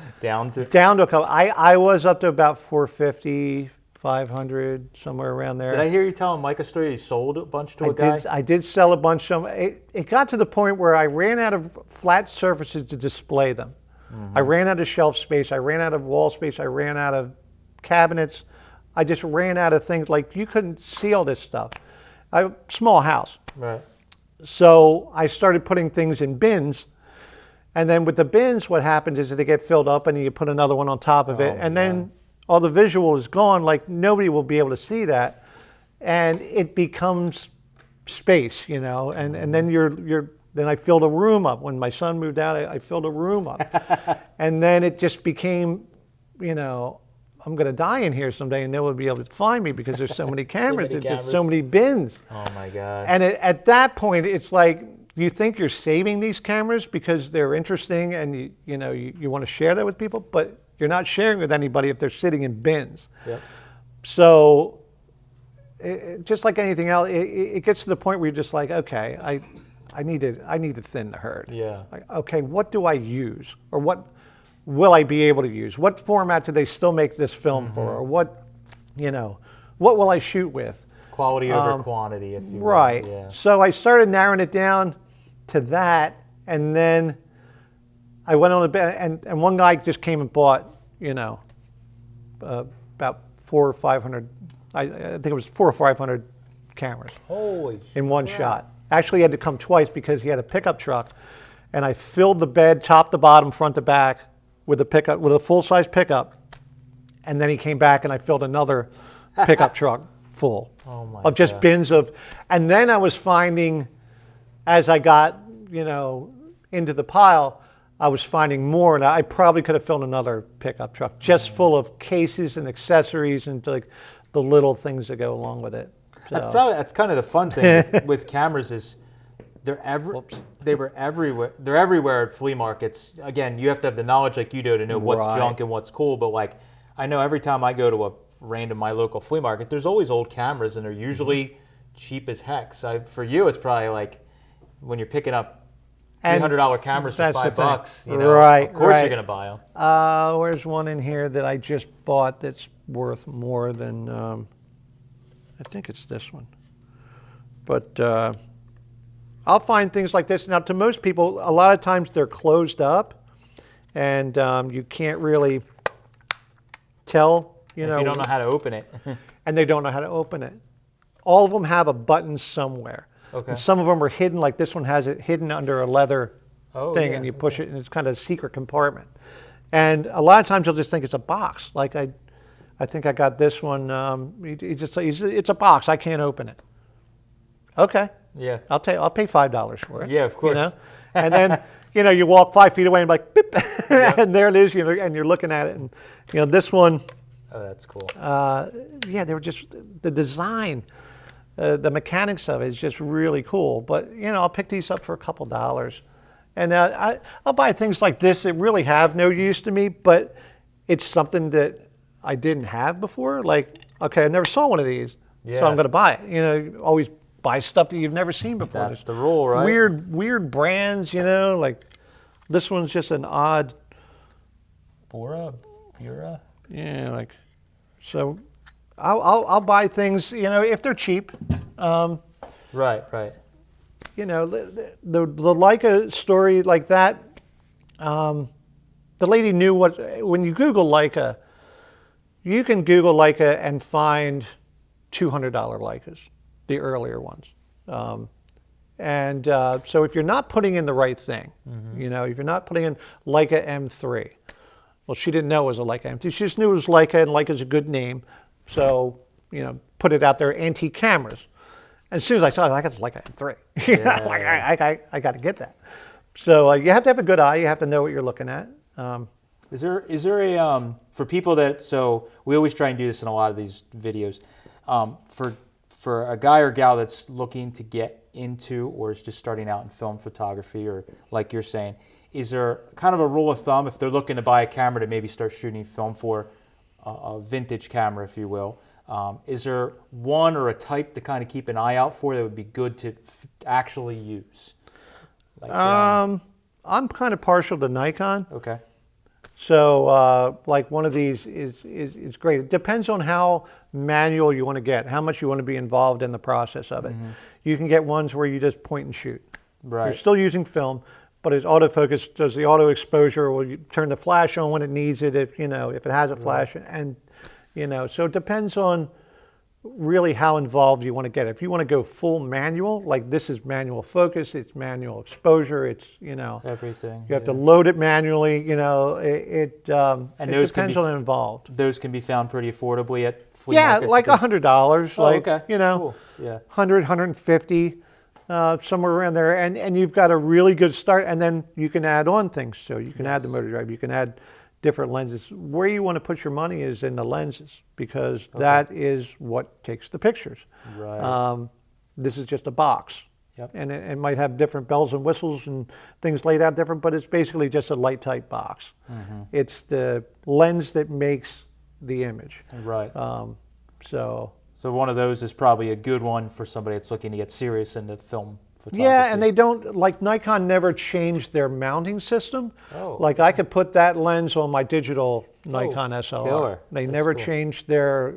to. Down to a couple. I was up to about 450, 500, somewhere around there. Did I hear you telling Mike a story? You sold a bunch to a guy. I did sell a bunch of them. It got to the point where I ran out of flat surfaces to display them. I ran out of shelf space. I ran out of wall space. I ran out of cabinets. I just ran out of things. Like, you couldn't see all this stuff. Small house. Right. So I started putting things in bins. And then with the bins, what happens is that they get filled up and you put another one on top of it. And then all the visual is gone. Like, nobody will be able to see that. And it becomes space, and then then I filled a room up. When my son moved out, I filled a room up. And then it just became, I'm going to die in here someday and no one will be able to find me because there's so many cameras. many There's just cameras. so many bins. Oh my God. And at that point, it's like, you think you're saving these cameras because they're interesting and you want to share that with people, but you're not sharing with anybody if they're sitting in bins. Yep. So just like anything else, it gets to the point where you're just like, okay, I need to thin the herd. Yeah. Like, okay, what do I use, or what will I be able to use? What format do they still make this film for, or what will I shoot with? Quality over quantity, if you will. Right. Yeah. So I started narrowing it down to that, and then I went on and one guy just came and bought, about 400 or 500. I think it was 400 or 500 cameras Holy in one crap. shot. Actually, he had to come twice because he had a pickup truck, and I filled the bed top to bottom, front to back, with a full-size pickup, and then he came back and I filled another pickup truck full of just God. bins of, and then I was finding, as I got into the pile, I was finding more, and I probably could have filled another pickup truck just full of cases and accessories and like the little things that go along with it. So. That's kind of the fun thing with cameras is they're everywhere. They're everywhere at flea markets. Again, you have to have the knowledge like you do to know what's Right. junk and what's cool. But like, I know every time I go to a my local flea market, there's always old cameras, and they're usually cheap as heck. So for you, it's probably like when you're picking up $300 cameras for that's the $5. thing. Right, Of course right. you're gonna buy them. Where's one in here that I just bought that's worth more than, I think it's this one. But I'll find things like this. Now, to most people, a lot of times they're closed up, and you can't really tell, If you don't know how to open it. and they don't know how to open it. All of them have a button somewhere. Okay. And some of them are hidden, like this one has it hidden under a leather thing, yeah, and you push it, and it's kind of a secret compartment. And a lot of times you'll just think it's a box. Like I think I got this one. It's a box. I can't open it. Okay. Yeah. I'll pay $5 for it. Yeah, of course. And then you walk 5 feet away and like beep, and there it is. And you're looking at it, and this one. Oh, that's cool. They were just the design, the mechanics of it is just really cool. But I'll pick these up for a couple dollars, and I'll buy things like this that really have no use to me, but it's something that I didn't have before. Like, okay, I never saw one of these, so I'm going to buy it. You always buy stuff that you've never seen before. That's the rule, right? Weird brands, like this one's just an odd. Bura. Yeah, like, so I'll buy things, if they're cheap. Right. The Leica story like that, the lady knew when you Google Leica, you can Google Leica and find $200 Leicas, the earlier ones. So if you're not putting in the right thing, if you're not putting in Leica M3, well, she didn't know it was a Leica M3. She just knew it was Leica, and Leica's a good name. So, put it out there, antique cameras. And as soon as I saw it, I got the Leica M3. I got to get that. So you have to have a good eye. You have to know what you're looking at. Is there a for people that, so we always try and do this in a lot of these videos, for a guy or gal that's looking to get into or is just starting out in film photography, or like you're saying, is there kind of a rule of thumb if they're looking to buy a camera to maybe start shooting film for, a vintage camera, if you will? Is there one or a type to kind of keep an eye out for that would be good to actually use? Like, I'm kind of partial to Nikon. okay. So like one of these is great. It depends on how manual you want to get, how much you want to be involved in the process of it. You can get ones where you just point and shoot. Right. You're still using film, but it's autofocus, does the auto exposure, will you turn the flash on when it needs it, if it has a flash, and so it depends on really how involved you want to get. If you want to go full manual, like this is manual focus, it's manual exposure, it's Everything. you have to load it manually. It depends on involved. Those can be found pretty affordably at flea Yeah, markets. like $100, like okay. Cool. Yeah. 100, 150, somewhere around there, and you've got a really good start, and then you can add on things. So you can add the motor drive, you can add different lenses. Where you want to put your money is in the lenses, because that is what takes the pictures. Right. This is just a box. Yep. And it might have different bells and whistles and things laid out different, but it's basically just a light tight box. It's the lens that makes the image. Right. So So one of those is probably a good one for somebody that's looking to get serious into film photography. yeah, and they don't, like Nikon never changed their mounting system. Oh. Like I could put that lens on my digital Nikon SLR. killer. They That's never cool. changed their,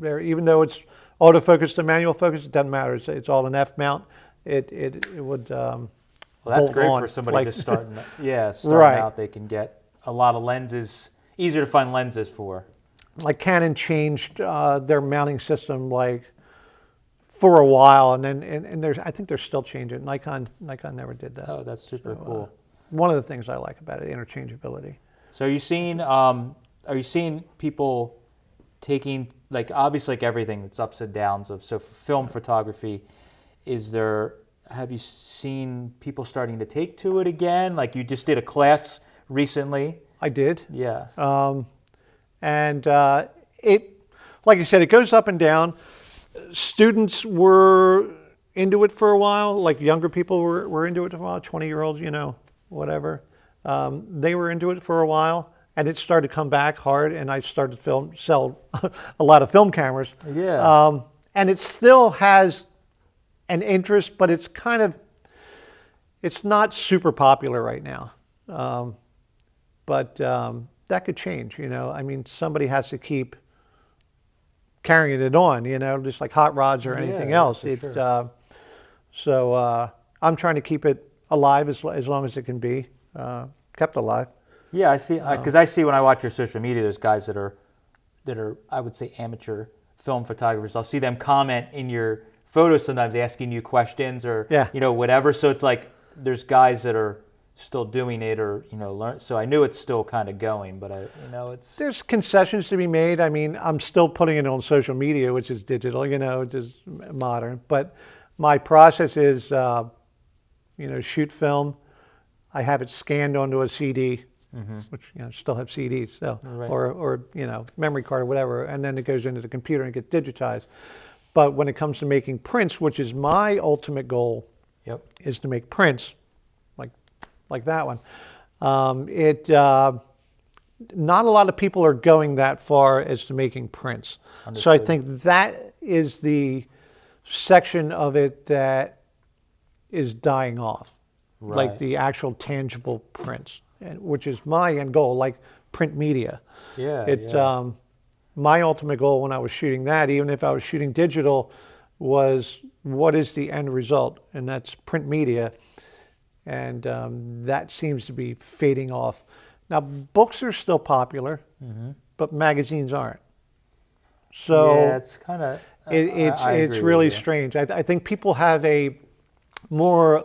even though it's autofocus to manual focus, it doesn't matter. It's all an F mount. It would Well, that's bolt great on, for somebody like- just starting. Starting Right. out, they can get a lot of lenses, easier to find lenses for. like Canon changed their mounting system like for a while, and then and there's, I think they're still changing. Nikon never did that. Oh, that's super cool. One of the things I like about it, interchangeability. So are you seeing people taking, like, obviously, like everything, it's ups and downs of, so for film photography, have you seen people starting to take to it again? Like you just did a class recently. I did. Yeah. And it, like I said, it goes up and down. Students were into it for a while, like younger people were into it for a while, 20-year-olds, whatever. They were into it for a while, and it started to come back hard, and I started to sell a lot of film cameras. Yeah. And it still has an interest, but it's it's not super popular right now. But that could change, I mean, somebody has to keep carrying it on, just like hot rods or anything Yeah, else. for sure. So I'm trying to keep it alive as long as it can be kept alive. Yeah, I see. Because I see when I watch your social media, there's guys that are, I would say, amateur film photographers. I'll see them comment in your photos sometimes, asking you questions or Yeah. whatever. So it's like there's guys that are still doing it or learn. So I knew it's still kind of going, but it's There's concessions to be made. I mean, I'm still putting it on social media, which is digital, which is modern. But my process is, shoot film. I have it scanned onto a CD, which still have CDs, so Right. or memory card or whatever, and then it goes into the computer and gets digitized. But when it comes to making prints, which is my ultimate goal, Yep. is to make prints like that one. Not a lot of people are going that far as to making prints. So I Understood. think that is the section of it that is dying off, like Right. the actual tangible prints, which is my end goal, like print media. Yeah. My ultimate goal when I was shooting that, even if I was shooting digital, was what is the end result, and that's print media. And that seems to be fading off. Now, books are still popular, but magazines aren't. So yeah, it's kind of. it's really strange. I think people have a more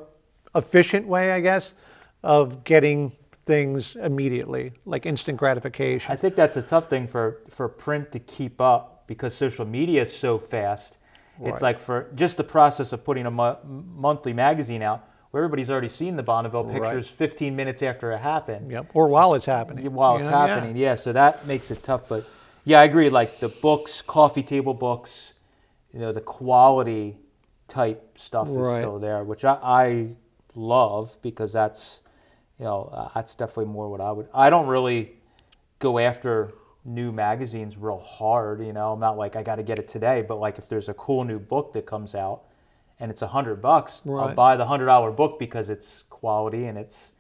efficient way, I guess, of getting things immediately, like instant gratification. I think that's a tough thing for print to keep up because social media is so fast. Right. It's like for just the process of putting a monthly magazine out, where everybody's already seen the Bonneville pictures 15 minutes after it happened. Yep. Or while it's happening. While it's happening, yeah. So that makes it tough. But yeah, I agree. Like the books, coffee table books, the quality type stuff is Right. still there, which I love because that's, that's definitely more what I would. I don't really go after new magazines real hard. I'm not like I got to get it today, but like if there's a cool new book that comes out and it's $100, I'll Right. buy the $100 book because it's quality and it's.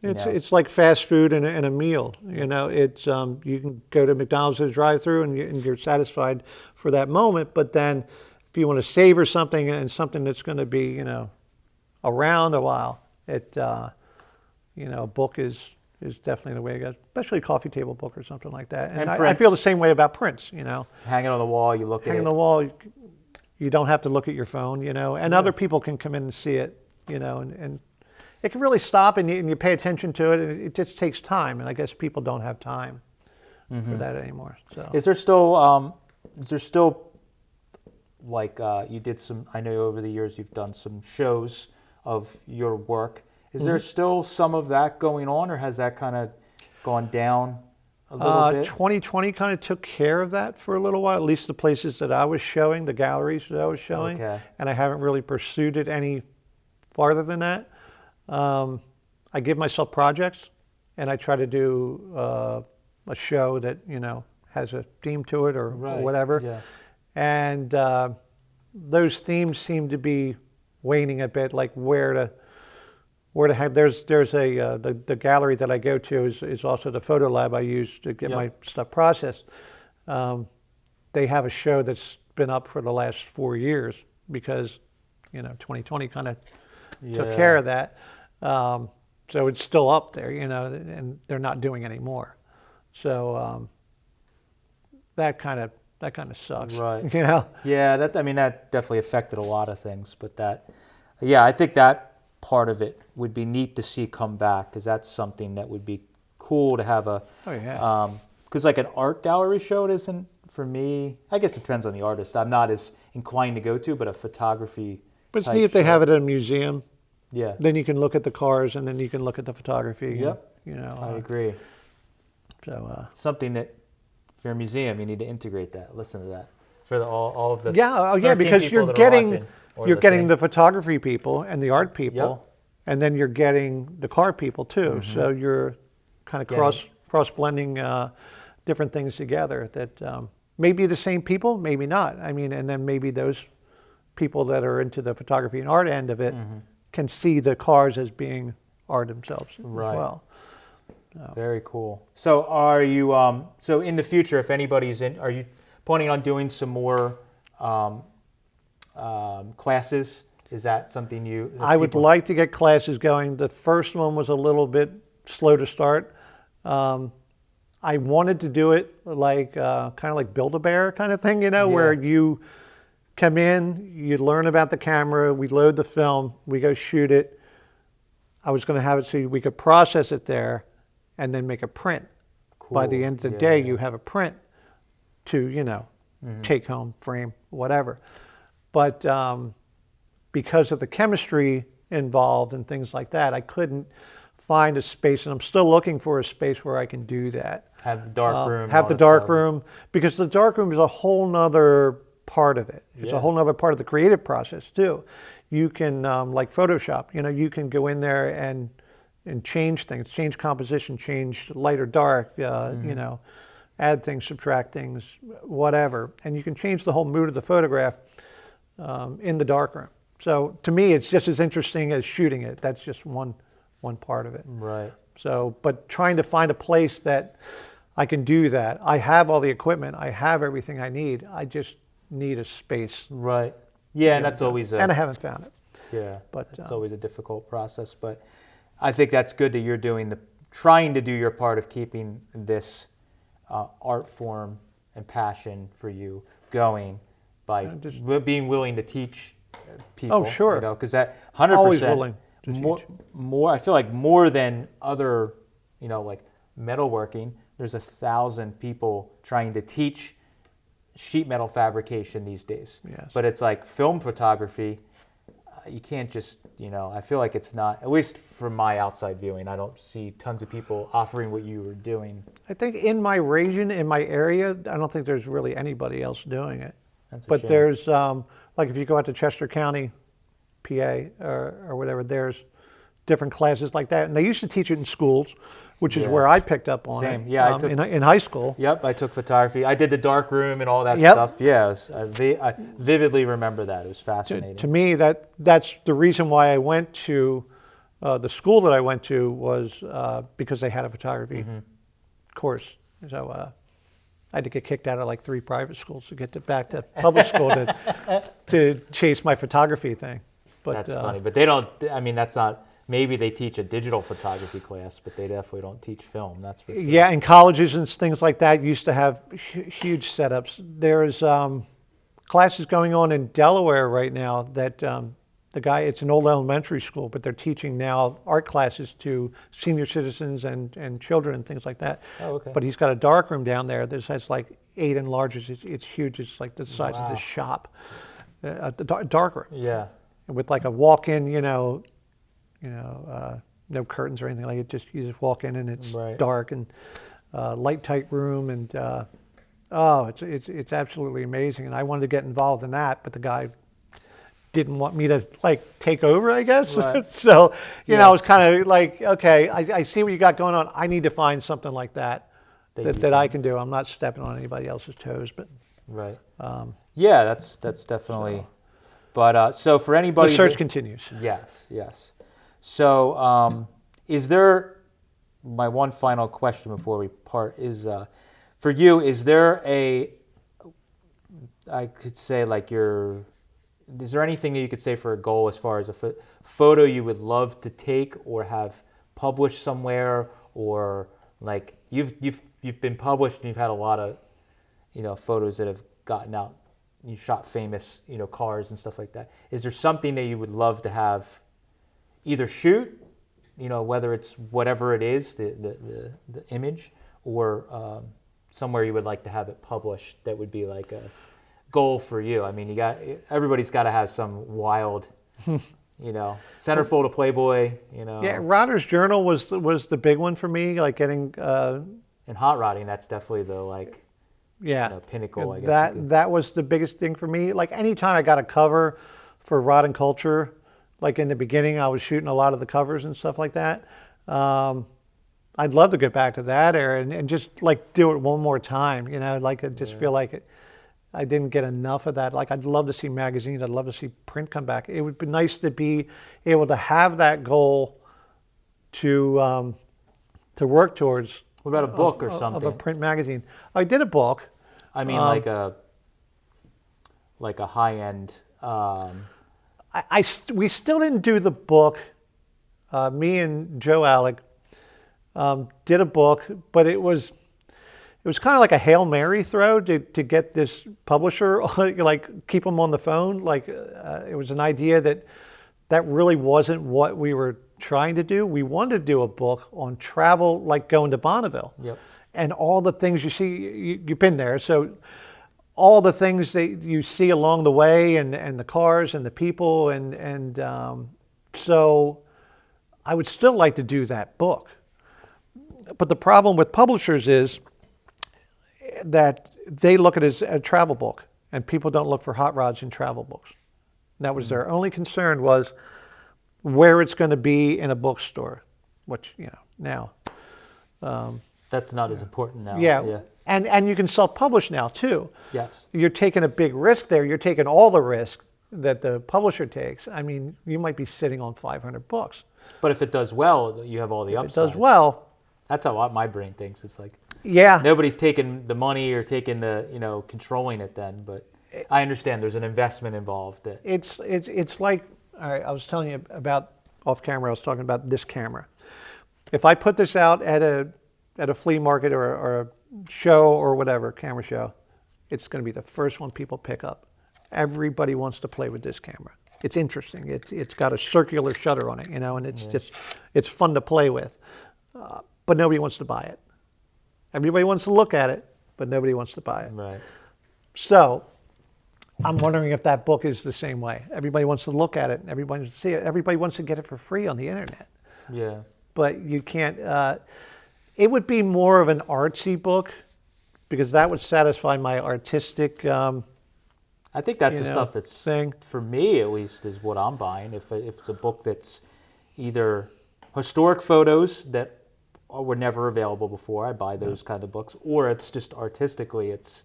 It's like fast food and a meal. It's you can go to McDonald's at a drive-through and you're satisfied for that moment. But then, if you want to savor something and something that's going to be around a while, a book is definitely the way to go. Especially a coffee table book or something like that. And I prints. feel the same way about prints. Hang it on the wall, you look Hang at on it. the wall. You don't have to look at your phone. And other people can come in and see it. And it can really stop and you pay attention to it. And it just takes time, and I guess people don't have time for that anymore. So Is there still like you did some? I know over the years you've done some shows of your work. Is there still some of that going on, or has that kind of gone down a little bit? 2020 kind of took care of that for a little while. At least the places that I was showing, the galleries that I was showing, Okay. and I haven't really pursued it any farther than that. I give myself projects, and I try to do a show that has a theme to it or whatever. Yeah. And those themes seem to be waning a bit, like where to have. There's the gallery that I go to is also the photo lab I use to get my stuff processed. They have a show that's been up for the last 4 years because 2020 kind of took care of that. So it's still up there, and they're not doing any more. So that kind of sucks, Right. Yeah, that definitely affected a lot of things, but I think that part of it would be neat to see come back, because that's something that would be cool to have because like an art gallery show, it isn't for me. I guess it depends on the artist. I'm not as inclined to go to, but a photography. But it's neat if they have it at a museum. Yeah. Then you can look at the cars, and then you can look at the photography. Yep. I agree. So something that, if you're a museum, you need to integrate that. Listen to that for all of the because you're getting listening. the photography people and the art people, and then you're getting the car people too. Mm-hmm. So you're kind of cross blending different things together that may be the same people, maybe not. And then maybe those people that are into the photography and art end of it can see the cars as being art themselves as well. Very cool. So are you, so in the future, if anybody's in, are you planning on doing some more classes? Is that something I would like to get classes going. The first one was a little bit slow to start. I wanted to do it like kind of like Build-A-Bear kind of thing, where you come in, you learn about the camera, we load the film, we go shoot it. I was going to have it so we could process it there and then make a print. Cool. By the end of the day, you have a print to, take home, frame, whatever. But because of the chemistry involved and things like that, I couldn't find a space, and I'm still looking for a space where I can do that. Have the dark room. Have the dark room, because the dark room is a whole nother part of it. It's a whole nother part of the creative process too. You can, like Photoshop, you can go in there and change things, change composition, change light or dark, add things, subtract things, whatever. And you can change the whole mood of the photograph in the darkroom. So to me, it's just as interesting as shooting it. That's just one part of it. Right. So, but trying to find a place that I can do that. I have all the equipment. I have everything I need. I just need a space. Right. Yeah, and that's always and I haven't found it. Yeah, but it's always a difficult process. But I think that's good that you're trying to do your part of keeping this art form and passion for you going by being willing to teach people. Oh, sure. Because that 100%. Always willing to teach. More. I feel like more than other, like metalworking. There's 1,000 people trying to teach sheet metal fabrication these days. Yes. But it's like film photography. You can't just, I feel like it's not, at least from my outside viewing, I don't see tons of people offering what you were doing. I think in my region, in my area, I don't think there's really anybody else doing it. But there's, like if you go out to Chester County, PA, or whatever, there's different classes like that. And they used to teach it in schools, which is where I picked up on it. Yeah, in high school. Yep, I took photography. I did the dark room and all that stuff. Yeah, I vividly remember that. It was fascinating. To me, that's the reason why I went to the school that I went to was because they had a photography course. So I had to get kicked out of like 3 private schools to get back to public school to chase my photography thing. But that's funny. But they don't. That's not. Maybe they teach a digital photography class, but they definitely don't teach film, that's for sure. Yeah, and colleges and things like that used to have huge setups. There's classes going on in Delaware right now that it's an old elementary school, but they're teaching now art classes to senior citizens and children and things like that. Oh, okay. But he's got a dark room down there that has like 8 enlargers. It's huge. It's like the size of this shop. A dark room. Yeah. With like a walk-in, no curtains or anything like it. You just walk in and it's dark and light tight room and it's absolutely amazing. And I wanted to get involved in that, but the guy didn't want me to like take over, I guess. Right. So, you know, I was Yes. kind of like, okay, I see what you got going on. I need to find something like that That that, you that I can do. I'm not stepping on anybody else's toes, but Right. Yeah, that's definitely. But so for the anybody, search that- continues. yes, yes. So is there? My one final question before we part is, for you, is there a? I could say like your. Is there anything that you could say for a goal as far as a photo you would love to take or have published somewhere, or like you've been published and you've had a lot of, photos that have gotten out. You shot famous, cars and stuff like that. Is there something that you would love to have either shoot, whether it's whatever it is, the image, or somewhere you would like to have it published that would be like a goal for you? I mean, everybody's got to have some wild, centerfold of Playboy, Yeah, Rodder's Journal was the big one for me, like getting. And hot rodding, that's definitely the like. Yeah, Pinnacle, I guess. That was the biggest thing for me. Like anytime I got a cover for Rod and Culture, like in the beginning, I was shooting a lot of the covers and stuff like that. I'd love to get back to that era and just like do it one more time. Like I just feel like I didn't get enough of that. Like I'd love to see magazines. I'd love to see print come back. It would be nice to be able to have that goal to work towards. What about a book or something? Of a print magazine. I did a book. I mean, like a high end. We still didn't do the book. Me and Joe Alec did a book, but it was kind of like a Hail Mary throw to get this publisher, like keep them on the phone. Like it was an idea that really wasn't what we were trying to do. We wanted to do a book on travel, like going to Bonneville. Yep. And all the things you see, you've been there, so all the things that you see along the way, and the cars and the people, and so I would still like to do that book. But the problem with publishers is that they look at it as a travel book, and people don't look for hot rods in travel books. That was their only concern, was where it's going to be in a bookstore, which now. That's not as important now. Yeah. And you can self-publish now too. Yes. You're taking a big risk there. You're taking all the risk that the publisher takes. I mean, you might be sitting on 500 books. But if it does well, you have all the If it upsides. does well, That's how my brain thinks. It's like yeah. nobody's taking the money or taking the controlling it then. But I understand there's an investment involved. It's like, all right, I was telling you about off camera. I was talking about this camera. If I put this out at a flea market or a show or whatever, camera show, it's going to be the first one people pick up. Everybody wants to play with this camera. It's interesting. It's got a circular shutter on it, and it's fun to play with. But nobody wants to buy it. Everybody wants to look at it, but nobody wants to buy it. Right. So I'm wondering if that book is the same way. Everybody wants to look at it, and everybody wants to see it. Everybody wants to get it for free on the internet. Yeah. But you can't. It would be more of an artsy book, because that would satisfy my artistic. I think that's the stuff that's thing. for me at least is what I'm buying. If it's a book that's either historic photos that were never available before, I buy those kind of books, or it's just artistically, it's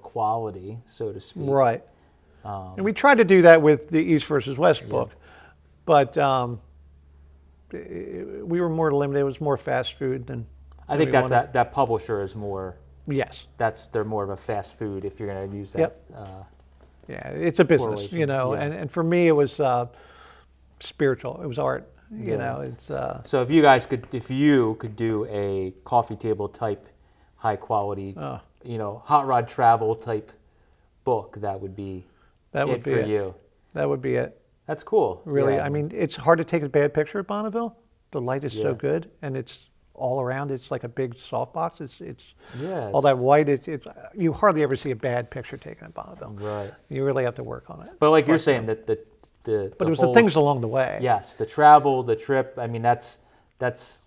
quality, so to speak. Right. And we tried to do that with the East versus West book, but we were more limited. It was more fast food than. I think that's that publisher is more. Yes. They're more of a fast food if you're going to use that. Yep. Yeah, it's a business, correlation. Yeah. and for me it was spiritual. It was art. Yeah. It's. So if you could do a coffee table type, high quality, hot rod travel type book, that would be it for you. That would be it. That's cool. Really, Yeah. I mean, it's hard to take a bad picture at Bonneville. The light is so Yeah. good, and it's all around. It's like a big softbox. It's Yeah, all that white. It's you hardly ever see a bad picture taken at Bonneville. Right. You really have to work on it. But like you're saying, that But it was the things along the way. Yes, the travel, the trip. I mean, that's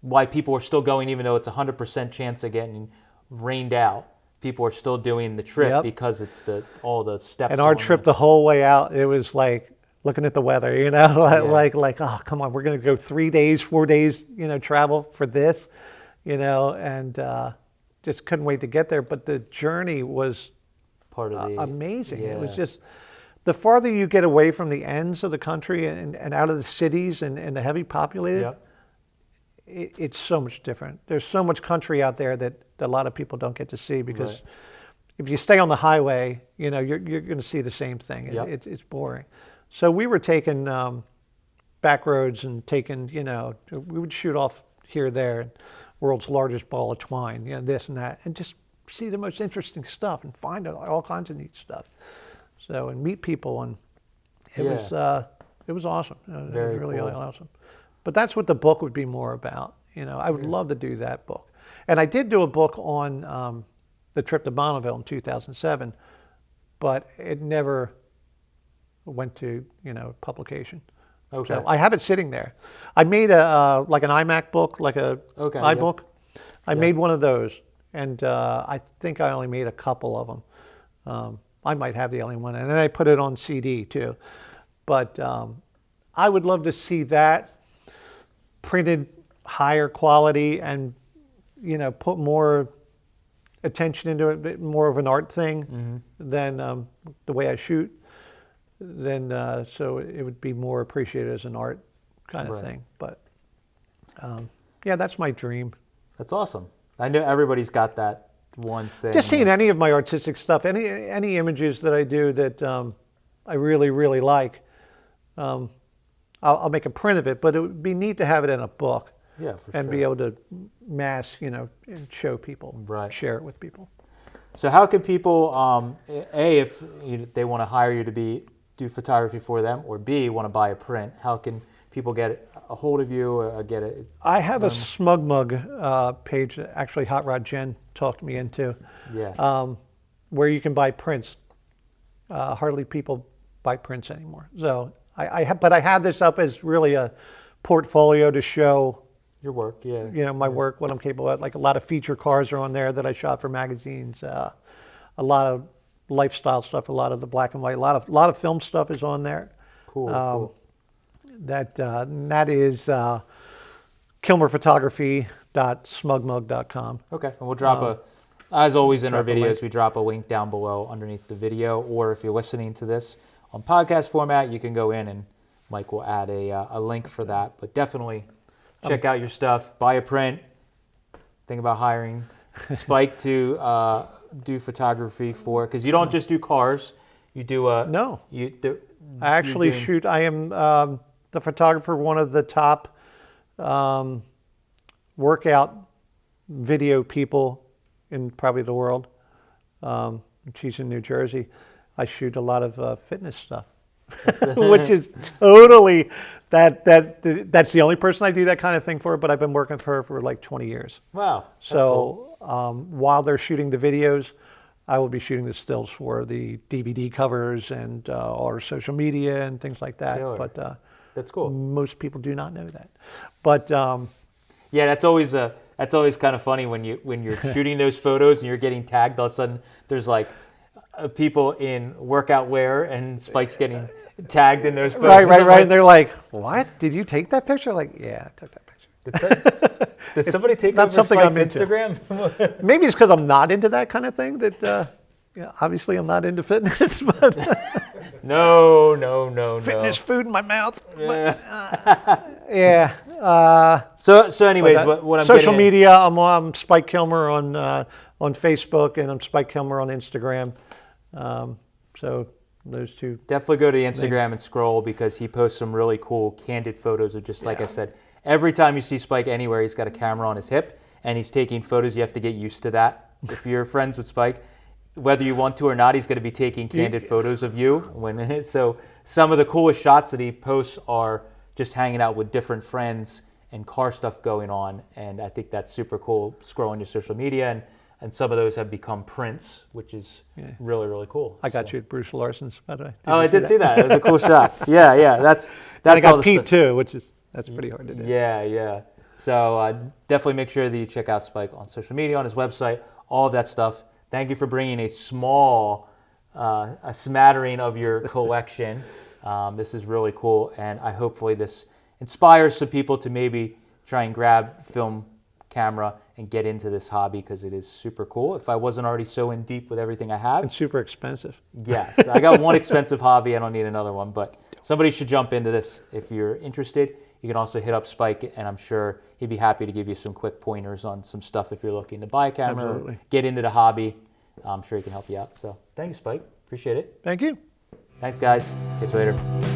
why people are still going, even though it's 100% chance of getting rained out. People are still doing the trip Yep. because it's all the steps. And our on trip the whole way out, it was like looking at the weather, you know, like, oh, come on, we're going to go 3 days, 4 days, you know, travel for this, you know, and just couldn't wait to get there. But the journey was Part of the amazing. It was yeah. just, the farther you get away from the ends of the country and out of the cities and the heavy populated, Yep. it's so much different. There's so much country out there that a lot of people don't get to see because Right. if you stay on the highway, you know, you're going to see the same thing. Yep. It's boring. So we were taking back roads and taking, you know, we would shoot off here, there, world's largest ball of twine, you know, this and that, and just see the most interesting stuff and find out all kinds of neat stuff. So, and meet people, and it was awesome. It was Very really, cool. really awesome. But that's what the book would be more about. You know, I would love to do that book. And I did do a book on the trip to Berlinville in 2007, but it never went to, you know, publication. Okay. So I have it sitting there. I made a like an iMac book, like a Okay, iBook. I Yep. made one of those, and I think I only made a couple of them. I might have the only one, and then I put it on CD too. But I would love to see that printed higher quality, and you know, put more attention into it, more of an art thing than the way I shoot. Then so it would be more appreciated as an art kind of Right. thing. But yeah, that's my dream. That's awesome. I know everybody's got that one thing. Just seeing any of my artistic stuff, any images that I do that I really, really like, I'll make a print of it. But it would be neat to have it in a book Yeah, for and sure. be able to mass, you know, and show people, Right. share it with people. So how can people, if they want to hire you to do photography for them, or B, want to buy a print, how can people get a hold of you or get it? I have a Smug Mug page that actually Hot Rod Jen talked me into, Yeah. where you can buy prints. Hardly people buy prints anymore. So but I have this up as really a portfolio to show, Your work, yeah. you know, my work, what I'm capable of. Like a lot of feature cars are on there that I shot for magazines. A lot of lifestyle stuff, a lot of the black and white, a lot of film stuff is on there. Cool, cool. That is kilmerphotography.smugmug.com. Okay, and we'll drop as always in our drop a videos, link. we drop a link down below underneath the video, or if you're listening to this on podcast format, you can go in and Mike will add a link for that. But definitely check out your stuff, buy a print, think about hiring Spike to do photography for, because you don't just do cars, you do No. you do. I actually you're doing- shoot. I am the photographer, one of the top workout video people in probably the world. She's in New Jersey. I shoot a lot of fitness stuff, which is totally that's the only person I do that kind of thing for. But I've been working for her for like 20 years. Wow. That's So cool. while they're shooting the videos, I will be shooting the stills for the DVD covers and our social media and things like that. Killer. But That's cool. most people do not know that. But Yeah, that's always kind of funny when you're shooting those photos and you're getting tagged. All of a sudden, there's like people in workout wear, and Spike's getting tagged in those photos. right. I'm And like, they're like, "What? Did you take that picture?" Like, yeah, I took that picture. Did somebody take not over something Spike's I'm into. Instagram? Maybe it's because I'm not into that kind of thing. That obviously I'm not into fitness, but No. fitness food in my mouth. Yeah. Yeah. So anyways, But, what I'm social getting at- media, I'm Spike Kilmer on Facebook, and I'm Spike Kilmer on Instagram. So those two. Definitely go to the Instagram and scroll, because he posts some really cool candid photos of just like I said. Every time you see Spike anywhere, he's got a camera on his hip and he's taking photos. You have to get used to that. If you're friends with Spike, whether you want to or not, he's going to be taking candid photos of you. So some of the coolest shots that he posts are just hanging out with different friends and car stuff going on. And I think that's super cool. Scrolling your social media, and some of those have become prints, which is really, really cool. I got you at Bruce Larson's, by the way. Oh, I did see that. It was a cool shot. Yeah. That's And I all got the Pete stuff. too, that's pretty hard to do. Yeah. So definitely make sure that you check out Spike on social media, on his website, all of that stuff. Thank you for bringing a smattering of your collection. This is really cool, and hopefully this inspires some people to maybe try and grab film camera and get into this hobby, because it is super cool. If I wasn't already so in deep with everything I have. It's super expensive. Yes, I got one expensive hobby. I don't need another one, but somebody should jump into this if you're interested. You can also hit up Spike, and I'm sure he'd be happy to give you some quick pointers on some stuff if you're looking to buy a camera Absolutely. or get into the hobby. I'm sure he can help you out. So thank you, Spike. Appreciate it. Thank you. Thanks, guys. Catch you later.